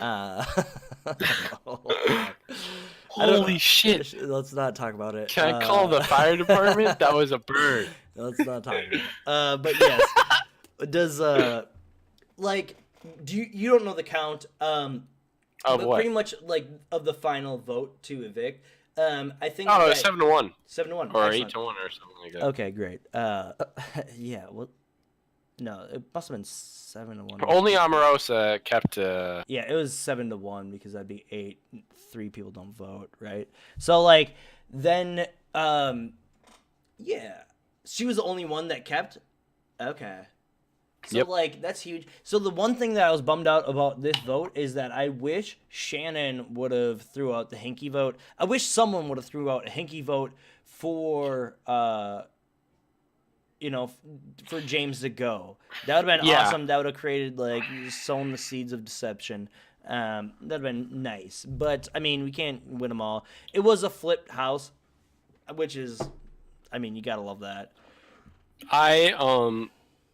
S1: Uh, oh, fuck. I don't know.
S2: Holy shit!
S1: Let's not talk about it.
S2: Can I call the fire department? That was a bird.
S1: Let's not talk about it. But yes, does like you don't know the count
S2: Of
S1: but
S2: what?
S1: pretty much like of the final vote to evict. I think
S2: Oh,
S1: that,
S2: 7-1
S1: 7-1
S2: or
S1: excellent.
S2: 8-1 or something like that.
S1: Okay, great. Yeah, well, no, it must have been 7-1.
S2: Only Omarosa kept.
S1: Yeah, it was 7-1 because that'd be 8. 3 people don't vote, right? So like then, yeah, she was the only one that kept. Okay. So,
S2: Yep.
S1: like, that's huge. So, the one thing that I was bummed out about this vote is that I wish Shannon would have threw out the Hinky vote. I wish someone would have threw out a Hinky vote for, for James to go. That would have been
S2: Yeah.
S1: awesome. That would have created, like, sown the seeds of deception. That would have been nice. But, I mean, we can't win them all. It was a flipped house, which is, I mean, you gotta love that.
S2: I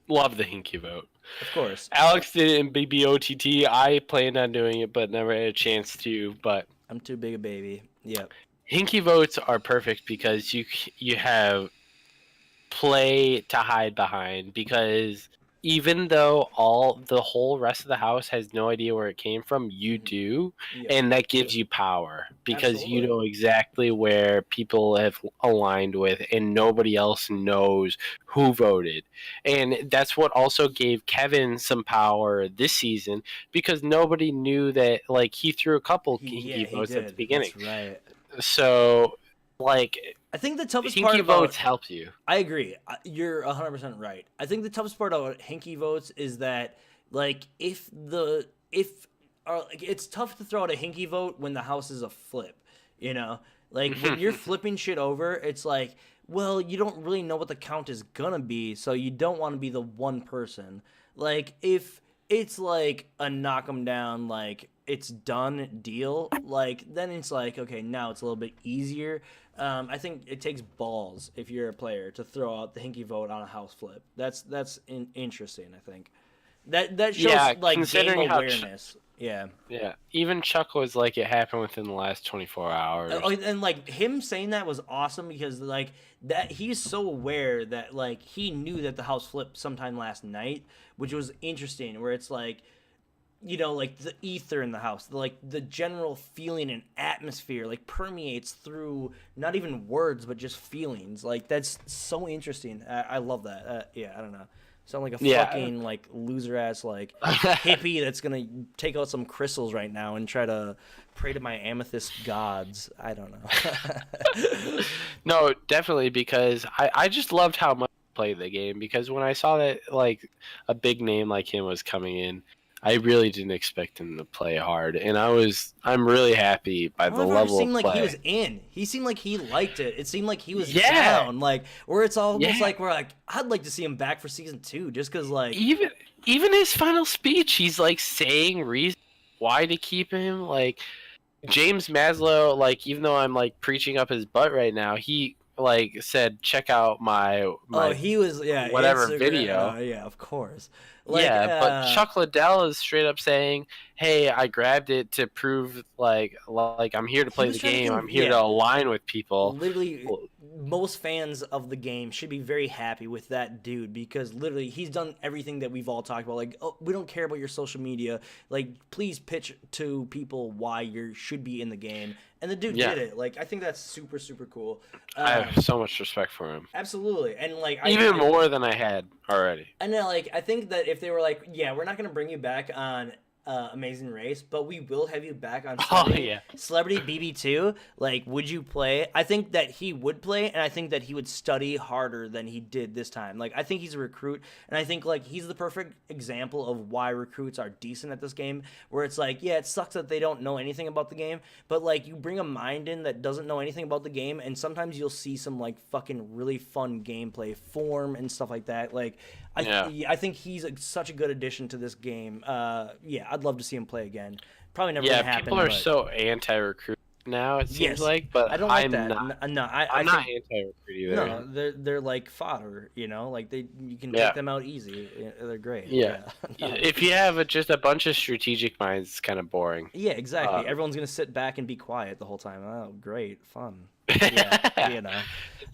S2: love the Hinky vote.
S1: Of course.
S2: Alex did it in BBOTT. I planned on doing it, but never had a chance to. But
S1: I'm too big a baby. Yep.
S2: Hinky votes are perfect because you have play to hide behind, because even though the whole rest of the house has no idea where it came from, you do,
S1: Yep.
S2: and that gives you power because
S1: Absolutely.
S2: you know exactly where people have aligned with, and nobody else knows who voted. And that's what also gave Kevin some power this season, because nobody knew that, like, he threw a couple
S1: He
S2: votes at the
S1: did.
S2: beginning.
S1: That's right.
S2: So, like,
S1: I think the toughest part
S2: Hinky
S1: about
S2: votes help you.
S1: I agree. You're 100% right. I think the toughest part about Hinky votes is that, like, it's tough to throw out a Hinky vote when the house is a flip, you know? Like, when you're flipping shit over, it's like, well, you don't really know what the count is gonna be, so you don't want to be the one person. Like, if it's like a knock 'em down, like, it's done deal, like, then it's like, okay, now it's a little bit easier. I think it takes balls if you're a player to throw out the Hinky vote on a house flip. That's interesting. I think that shows like game
S2: considering how
S1: awareness. Yeah.
S2: Yeah, even Chuck was like, it happened within the last 24 hours.
S1: Oh, and like him saying that was awesome because like that he's so aware that like he knew that the house flipped sometime last night, which was interesting. Where it's like, you know, like the ether in the house, like the general feeling and atmosphere, like permeates through not even words but just feelings. Like that's so interesting. I love that. Yeah, I don't know. Sound like a fucking like loser ass like hippie that's gonna take out some crystals right now and try to pray to my amethyst gods. I don't know.
S2: No, definitely, because I just loved how much he played the game, because when I saw that like a big name like him was coming in, I really didn't expect him to play hard, and I'm really happy by the level
S1: seemed
S2: of
S1: like
S2: play.
S1: he was in. He seemed like he liked it. It seemed like he was down. Like where it's almost like we're like, I'd like to see him back for season 2, just because like
S2: even his final speech, he's like saying reasons why to keep him. Like James Maslow, like, even though I'm like preaching up his butt right now, he like said, check out my
S1: he was
S2: whatever
S1: Instagram,
S2: video.
S1: Yeah, of course. Like,
S2: but Chuck Liddell is straight up saying, "Hey, I grabbed it to prove like I'm here to play the game. I'm here to align with people."
S1: Literally, most fans of the game should be very happy with that dude, because literally he's done everything that we've all talked about. Like, oh, we don't care about your social media. Like, please pitch to people why you should be in the game. And the dude did it. Like, I think that's super, super cool.
S2: I have so much respect for him.
S1: Absolutely. And, like...
S2: Even more than I had already.
S1: And, like, I think that if they were like, yeah, we're not going to bring you back on Amazing Race, but we will have you back on
S2: Oh
S1: Celebrity
S2: yeah,
S1: Celebrity BB2. Like, would you play? I think that he would play, and I think that he would study harder than he did this time. Like, I think he's a recruit, and I think like he's the perfect example of why recruits are decent at this game. Where it's like, yeah, it sucks that they don't know anything about the game, but like you bring a mind in that doesn't know anything about the game, and sometimes you'll see some like fucking really fun gameplay form and stuff like that. Like,
S2: yeah,
S1: I think he's such a good addition to this game. Yeah, I'd love to see him play again. Probably never
S2: yeah.
S1: gonna happen,
S2: People are
S1: but
S2: so anti-recruit now. It seems
S1: yes,
S2: like, but
S1: I don't like
S2: I'm
S1: that.
S2: not.
S1: No, I
S2: I'm not
S1: think
S2: anti-recruit either.
S1: no, they're like fodder, you know, like you can
S2: Yeah.
S1: take them out easy. They're great.
S2: Yeah.
S1: Yeah, no.
S2: If you have just a bunch of strategic minds, it's kind of boring.
S1: Yeah, exactly.
S2: Uh,
S1: Everyone's gonna sit back and be quiet the whole time. Oh, great, fun. Yeah,
S2: it's
S1: you know.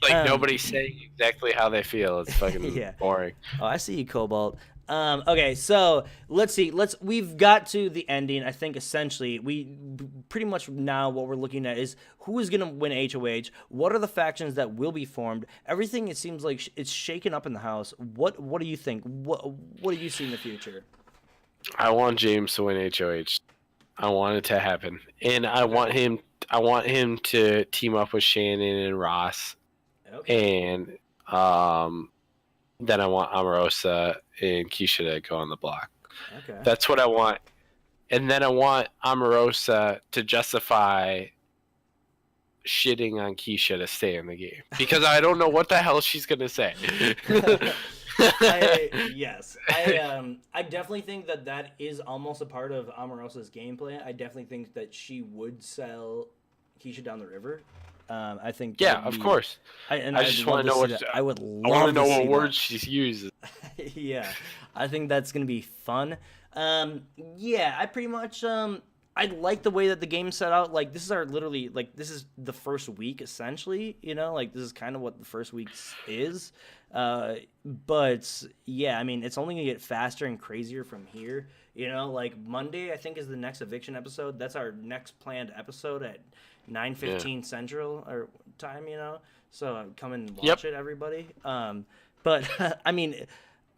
S2: like
S1: Um,
S2: nobody's saying exactly how they feel. It's fucking
S1: yeah.
S2: boring.
S1: Oh, I see you, Cobalt. Okay, so let's see. We've got to the ending. I think essentially pretty much now what we're looking at is who is gonna win HOH. What are the factions that will be formed? Everything it seems like it's shaken up in the house. What do you think? What do you see in the future?
S2: I want James to win HOH. I want it to happen, and I
S1: Okay.
S2: want him. I want him to team up with Shannon and Ross,
S1: Okay.
S2: and then I want Omarosa and Keisha to go on the block.
S1: Okay.
S2: That's what I want, and then I want Omarosa to justify shitting on Keisha to stay in the game because I don't know what the hell she's gonna say.
S1: I definitely think that is almost a part of Omarosa's gameplay. I definitely think that she would sell Keisha down the river. I think
S2: Yeah,
S1: that would
S2: of
S1: be.
S2: course. I
S1: I'd
S2: just
S1: love
S2: want to
S1: to
S2: know
S1: see
S2: what
S1: that. I would
S2: I want to
S1: love
S2: know
S1: to
S2: what
S1: see
S2: words she uses.
S1: that. Yeah, I think that's gonna be fun. Yeah, I pretty much I like the way that the game's set out. Like this is literally like this is the first week essentially. You know, like this is kind of what the first week is. But yeah, I mean, it's only gonna get faster and crazier from here. You know, like Monday, I think is the next eviction episode. That's our next planned episode at
S2: Yeah.
S1: 9:15 Central or time. You know, so come and
S2: Yep.
S1: watch it, everybody. But I mean,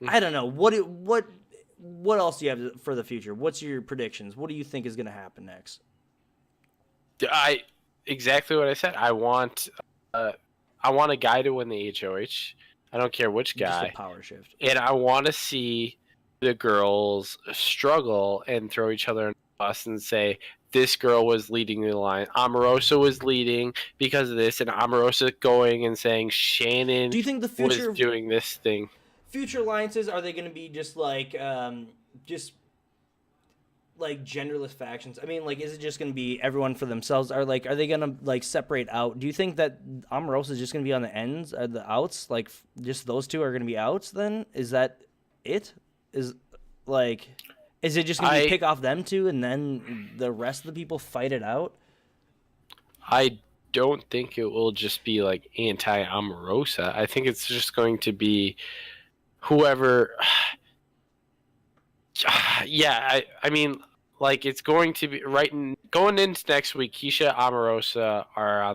S1: I don't know what else do you have for the future? What's your predictions? What do you think is gonna happen next?
S2: I exactly what I said. I want a guy to win the HOH. I don't care which
S1: Just a
S2: guy,
S1: power shift.
S2: and I want to see the girls struggle and throw each other in the bus and say this girl was leading the line. Omarosa was leading because of this, and Omarosa going and saying Shannon
S1: Do you think the
S2: was
S1: future
S2: doing this thing.
S1: future alliances are they going to be just like genderless factions? I mean, like, is it just going to be everyone for themselves? Are they going to like separate out? Do you think that Omarosa is just going to be on the ends or the outs? Like, just those two are going to be outs? Then is that it? Is like, is it just going to be
S2: I
S1: pick off them two and then the rest of the people fight it out?
S2: I don't think it will just be like anti Omarosa. I think it's just going to be whoever. Yeah, I mean, like it's going to be going into next week. Keisha, Omarosa are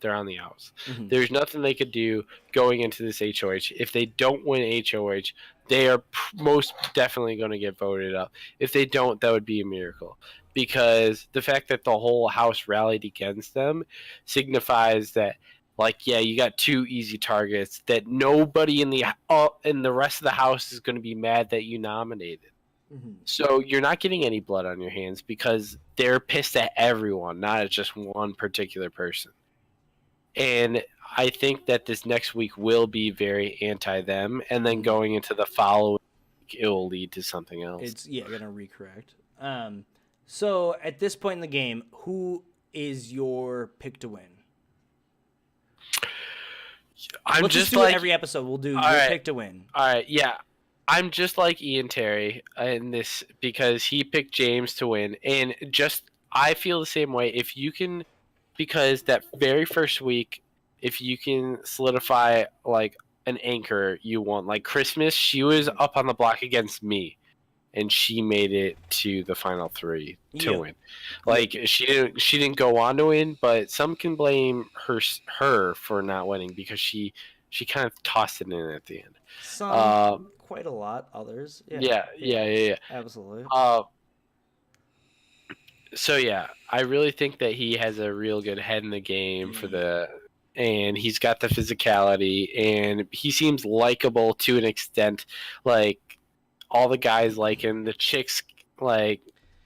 S2: they're on the outs.
S1: Hmm.
S2: There's nothing they could do going into this HOH. If they don't win HOH, they are most definitely going to get voted up. If they don't, that would be a miracle. Because the fact that the whole house rallied against them signifies that, like, yeah, you got two easy targets that nobody in the rest of the house is going to be mad that you nominated.
S1: Hmm.
S2: So you're not getting any blood on your hands because they're pissed at everyone, not at just one particular person. And I think that this next week will be very anti them, and then going into the following week, it will lead to something else.
S1: It's gonna recorrect. So at this point in the game, who is your pick to win?
S2: I'm
S1: Let's
S2: just
S1: do
S2: like
S1: it every episode. We'll do your
S2: right.
S1: pick to win.
S2: All right, yeah. I'm just like Ian Terry in this because he picked James to win, and just I feel the same way. If you can, because that very first week, if you can solidify like an anchor you want, like Christmas, she was up on the block against me, and she made it to the final three to
S1: Yep.
S2: win. Like she didn't go on to win, but some can blame her for not winning because she kind of tossed it in at the end.
S1: Some, quite a lot. Others,
S2: Yeah.
S1: absolutely.
S2: Uh, So yeah, I really think that he has a real good head in the game and he's got the physicality, and he seems likable to an extent. Like all the guys like him, the chicks like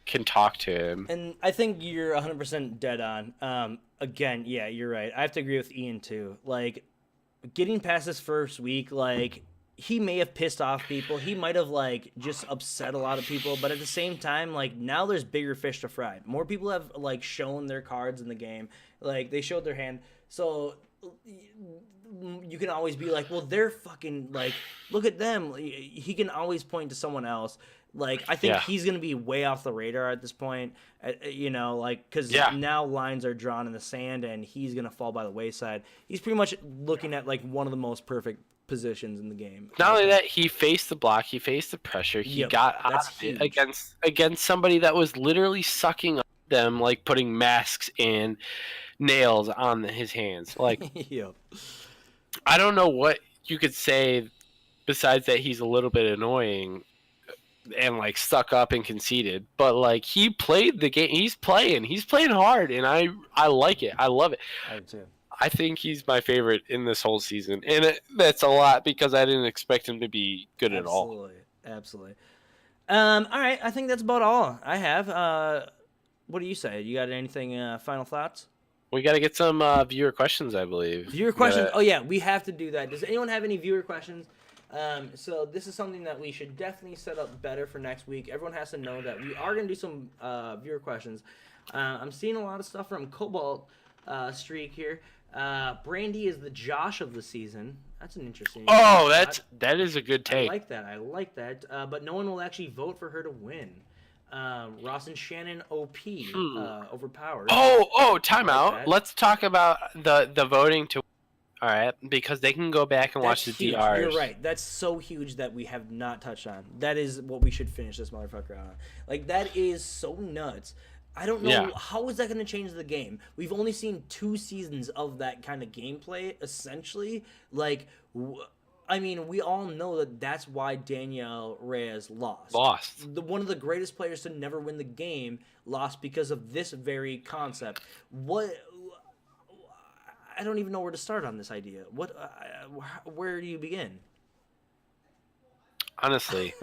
S2: can talk to him.
S1: And I think you're 100% dead on. Again, yeah, you're right. I have to agree with Ian too. Like, getting past this first week, like, he may have pissed off people. He might have, like, just upset a lot of people. But at the same time, like, now there's bigger fish to fry. More people have, like, shown their cards in the game. Like, they showed their hand. So you can always be like, well, they're fucking, like, look at them. He can always point to someone else. Like, I think
S2: Yeah.
S1: he's going to be way off the radar at this point, you know, like, because
S2: Yeah.
S1: now lines are drawn in the sand and he's going to fall by the wayside. He's pretty much looking at, like, one of the most perfect positions in the game.
S2: Not only that, he faced the block, he faced the pressure, he
S1: Yep,
S2: got out
S1: that's
S2: of it
S1: huge.
S2: against somebody that was literally sucking on them, like putting masks and nails on his hands. Like,
S1: Yep.
S2: I don't know what you could say besides that he's a little bit annoying and like stuck up and conceited, but like he played the game. He's playing hard, and I like it. I love it.
S1: I do too.
S2: I think he's my favorite in this whole season, and that's a lot because I didn't expect him to be good at all.
S1: Absolutely. Absolutely. All right. I think that's about all I have. What do you say? You got anything, final thoughts?
S2: We got to get some viewer questions, I believe.
S1: Viewer questions. Oh yeah, we have to do that. Does anyone have any viewer questions? So this is something that we should definitely set up better for next week. Everyone has to know that we are gonna do some viewer questions. I'm seeing a lot of stuff from Cobalt Streak here. Brandy is the Josh of the season. That's an interesting.
S2: Oh, that is a good
S1: I
S2: take.
S1: like that. I like that. But no one will actually vote for her to win. Ross and Shannon OP overpowered.
S2: Timeout.
S1: that.
S2: Let's talk about the voting to. All right, because they can go back and watch the
S1: huge.
S2: DRs.
S1: You're right. That's so huge that we have not touched on. That is what we should finish this motherfucker on. Like, that is so nuts. I don't know,
S2: Yeah.
S1: how is that going to change the game? We've only seen 2 seasons of that kind of gameplay, essentially. Like, I mean, we all know that that's why Danielle Reyes lost. One of the greatest players to never win the game lost because of this very concept. I don't even know where to start on this idea. Where do you begin?
S2: Honestly,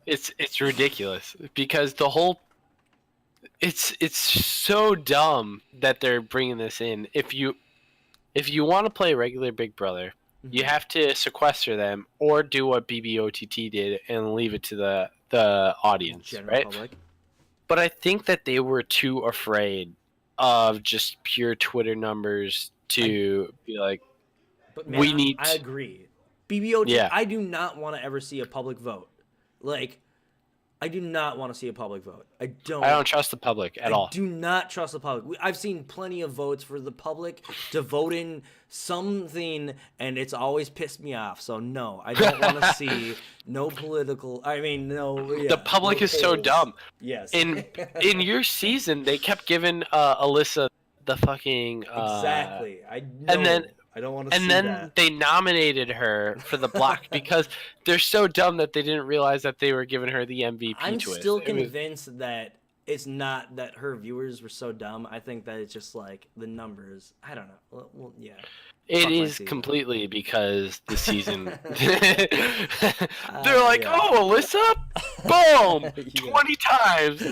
S2: it's ridiculous because it's so dumb that they're bringing this in. If you want to play regular Big Brother, you have to sequester them or do what BBOTT did and leave it to the audience,
S1: General
S2: right?
S1: public.
S2: But I think that they were too afraid of just pure Twitter numbers to be like,
S1: But man,
S2: we need.
S1: I agree. BBOT.
S2: Yeah.
S1: I do not want to ever see a public vote. Like, I do not want to see a public vote. I don't
S2: trust the public at all.
S1: I do not trust the public. I've seen plenty of votes for the public to vote in something, and it's always pissed me off. So no, I don't want to see no political. I mean, no. Yeah,
S2: The public
S1: no
S2: is so
S1: polls.
S2: dumb.
S1: Yes.
S2: In your season, they kept giving Alyssa the fucking
S1: exactly. I know.
S2: and then
S1: I don't want to see
S2: and then
S1: that.
S2: they nominated her for the block because they're so dumb that they didn't realize that they were giving her the MVP
S1: I'm
S2: twist.
S1: still
S2: It was-
S1: convinced that it's not that her viewers were so dumb. I think that it's just like the numbers. I don't know. Well yeah.
S2: It
S1: Fuck my
S2: is
S1: season.
S2: completely because the season. They're like,
S1: yeah.
S2: oh, Alyssa, boom,
S1: Yeah.
S2: 20 times.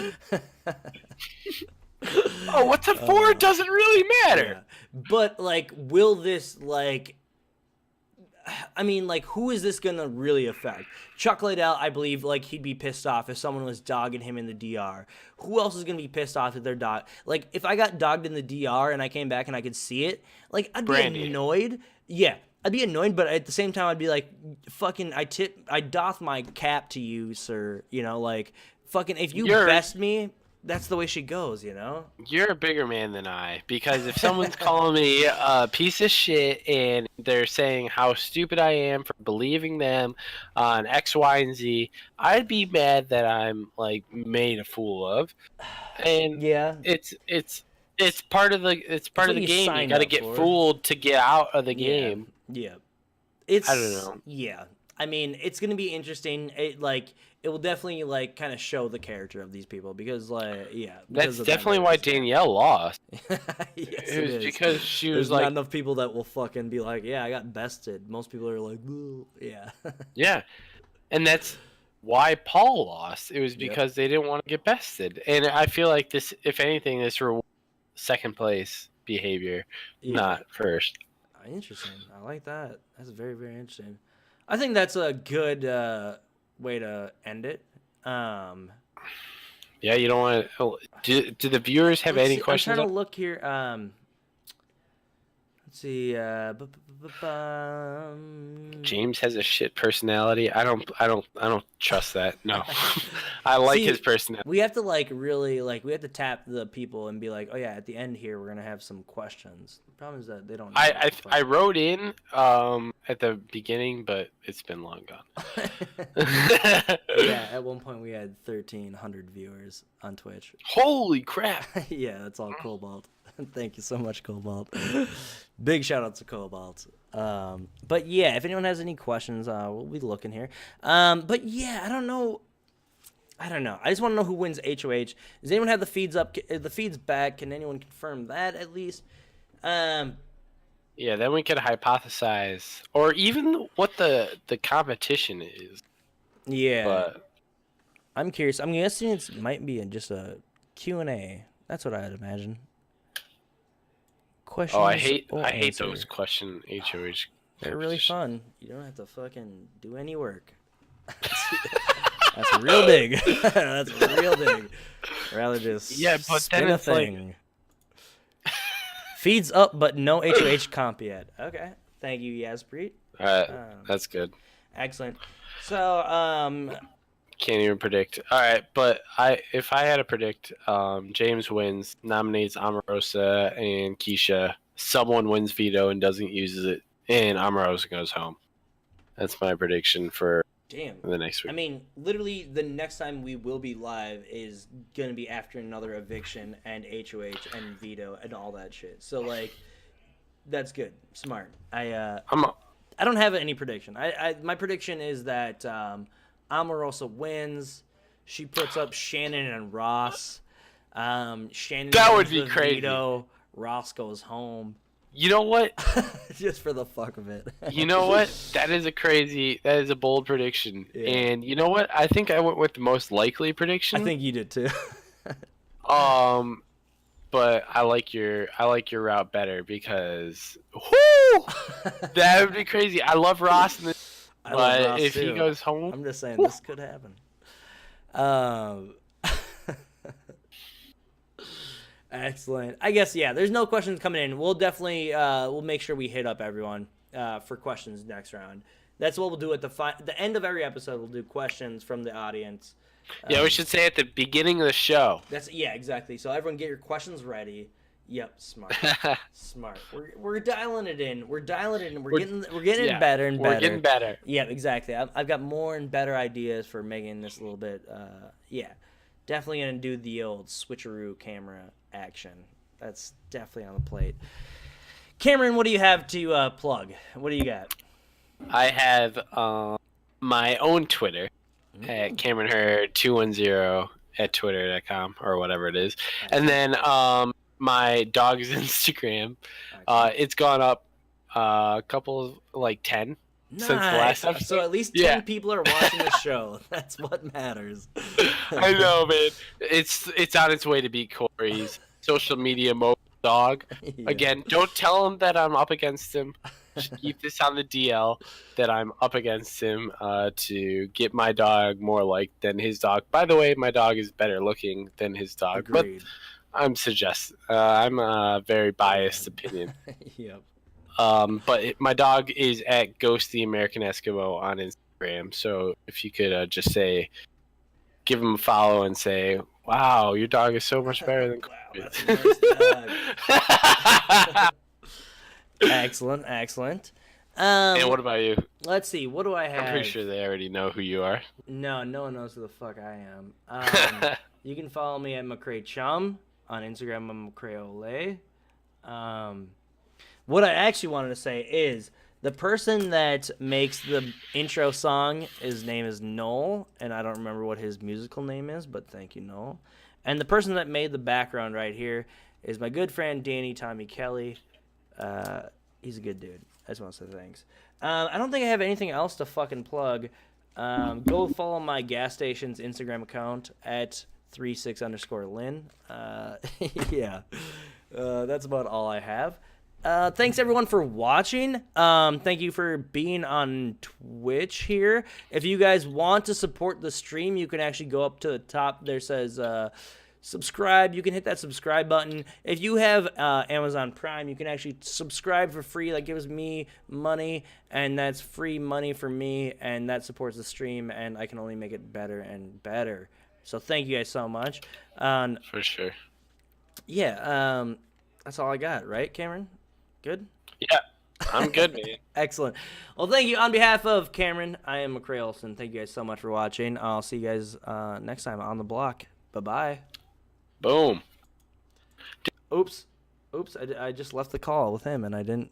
S2: Oh, what's it for? It doesn't really matter.
S1: Yeah. But like, will this like? I mean, like, who is this gonna really affect? Chuck Liddell, I believe, like, he'd be pissed off if someone was dogging him in the DR. Who else is gonna be pissed off if they're like, if I got dogged in the DR and I came back and I could see it, like, I'd be
S2: Brandy.
S1: annoyed. Yeah, I'd be annoyed, but at the same time, I'd be like, fucking, I doff my cap to you, sir. You know, like, fucking, if you best me, that's the way she goes, you know?
S2: You're a bigger man than I, because if someone's calling me a piece of shit and they're saying how stupid I am for believing them on X, Y, and Z, I'd be mad that I'm like made a fool of. And
S1: yeah,
S2: it's part of the game. You got to get fooled to get out of the game.
S1: Yeah. It's,
S2: I don't know.
S1: Yeah. I mean, it's gonna be interesting. It will definitely like kind of show the character of these people because
S2: That's
S1: of
S2: definitely
S1: that
S2: why
S1: various
S2: Danielle lost.
S1: yes,
S2: It
S1: it
S2: was
S1: is.
S2: because she
S1: There's
S2: was
S1: not
S2: like,
S1: enough people that will fucking be like, yeah, I got bested. Most people are like, "Whoa." Yeah.
S2: yeah, and that's why Paul lost. It was
S1: Yep.
S2: because they didn't want to get bested, and I feel like this, if anything, this rewards second place behavior,
S1: Yeah.
S2: not first.
S1: Interesting. I like that. That's very, very interesting. I think that's a good way to end it.
S2: Yeah, you don't want to. Do the viewers have
S1: Let's
S2: any
S1: see. I'm
S2: questions?
S1: trying to look here. Let's see.
S2: James has a shit personality. I don't trust that. No, I like
S1: See,
S2: his personality.
S1: we have to like really like we have to tap the people and be like, oh yeah, at the end here we're gonna have some questions. The problem is that they don't know.
S2: I wrote in at the beginning, but it's been long gone.
S1: Yeah, at one point we had 1,300 viewers on Twitch.
S2: Holy crap!
S1: Yeah, that's all Cobalt. Thank you so much, Cobalt. Big shout out to Cobalt. But yeah, if anyone has any questions, we'll be looking here. But yeah, I don't know. I just want to know who wins HOH. Does anyone have the feeds up? The feeds back? Can anyone confirm that at least?
S2: Yeah, then we could hypothesize, or even what the competition is.
S1: Yeah,
S2: But
S1: I'm curious. I'm guessing it might be just a Q&A. That's what I'd imagine. Questions.
S2: oh, I hate
S1: answer.
S2: those question HOH.
S1: They're really fun. You don't have to fucking do any work. That's real big. That's real big. Rather just
S2: but
S1: spin
S2: then
S1: a
S2: it's
S1: thing. Feeds up, but no HOH comp yet. Okay. Thank you, Yaspreet.
S2: That's good.
S1: Excellent. So,
S2: Can't even predict. All right, but if I had to predict, James wins, nominates Omarosa and Keisha. Someone wins veto and doesn't use it, and Omarosa goes home. That's my prediction for the next week.
S1: I mean, literally, the next time we will be live is gonna be after another eviction and HOH and veto and all that shit. So like, that's good, smart. I don't have any prediction. My prediction is that Omarosa wins. She puts up Shannon and Ross. Shannon.
S2: That would
S1: wins
S2: be
S1: the
S2: crazy.
S1: Veto. Ross goes home.
S2: You know what?
S1: Just for the fuck of it.
S2: You know what? That is a bold prediction.
S1: Yeah.
S2: And you know what? I think I went with the most likely prediction.
S1: I think you did too.
S2: But I like your route better because whoo, that would be crazy. I love Ross, but
S1: Ross
S2: if
S1: too.
S2: he goes home,
S1: I'm just saying this could happen. Excellent. I guess there's no questions coming in. We'll definitely we'll make sure we hit up everyone for questions next round. That's what we'll do at the end of every episode. We'll do questions from the audience.
S2: Yeah, we should say at the beginning of the show.
S1: Exactly. So everyone get your questions ready. Yep, smart. Smart. We're dialing it in. We're getting it better and better.
S2: We're getting better.
S1: Yeah, exactly. I've got more and better ideas for making this a little bit definitely gonna do the old switcheroo camera action. That's definitely on the plate. Cameron, what do you have to plug? What do you got?
S2: I have my own Twitter at CameronHerd210 at twitter.com or whatever it is. And then my dog's Instagram. It's gone up a couple, like 10 since the last episode.
S1: So at least 10 people are watching the show. That's what matters.
S2: I know, man. It's on its way to beat Corey's social media mobile dog.
S1: Yeah.
S2: Again, don't tell him that I'm up against him. Just keep this on the DL that I'm up against him to get my dog more like than his dog. By the way, my dog is better looking than his dog.
S1: Agreed.
S2: But I'm a very biased opinion.
S1: Yep.
S2: But my dog is at Ghost the American Eskimo on Instagram. So if you could just give him a follow and say, "Wow, your dog is so much better than."
S1: Wow, that's a nice dog. Excellent.
S2: And what about you?
S1: Let's see. What do I have?
S2: I'm pretty sure they already know who you are.
S1: No one knows who the fuck I am. You can follow me at McCray Chum on Instagram. I'm McCray Ole. What I actually wanted to say is The person that makes the intro song, his name is Noel, and I don't remember what his musical name is, but thank you, Noel. And the person that made the background right here is my good friend Danny Tommy Kelly. He's a good dude. I just want to say thanks. I don't think I have anything else to fucking plug. Go follow my gas station's Instagram account at 36_Lynn. Yeah. That's about all I have. Thanks everyone for watching. Thank you for being on Twitch here. If you guys want to support the stream, you can actually go up to the top. There says subscribe. You can hit that subscribe button. If you have Amazon Prime, you can actually subscribe for free. That gives me money, and that's free money for me, and that supports the stream, and I can only make it better and better. So thank you guys so much.
S2: For sure.
S1: Yeah, that's all I got, right, Cameron? Good?
S2: Yeah, I'm good, man.
S1: Excellent. Well, thank you. On behalf of Cameron, I am McCray Olson. Thank you guys so much for watching. I'll see you guys next time on the block. Bye-bye.
S2: Boom.
S1: Oops. I just left the call with him, and I didn't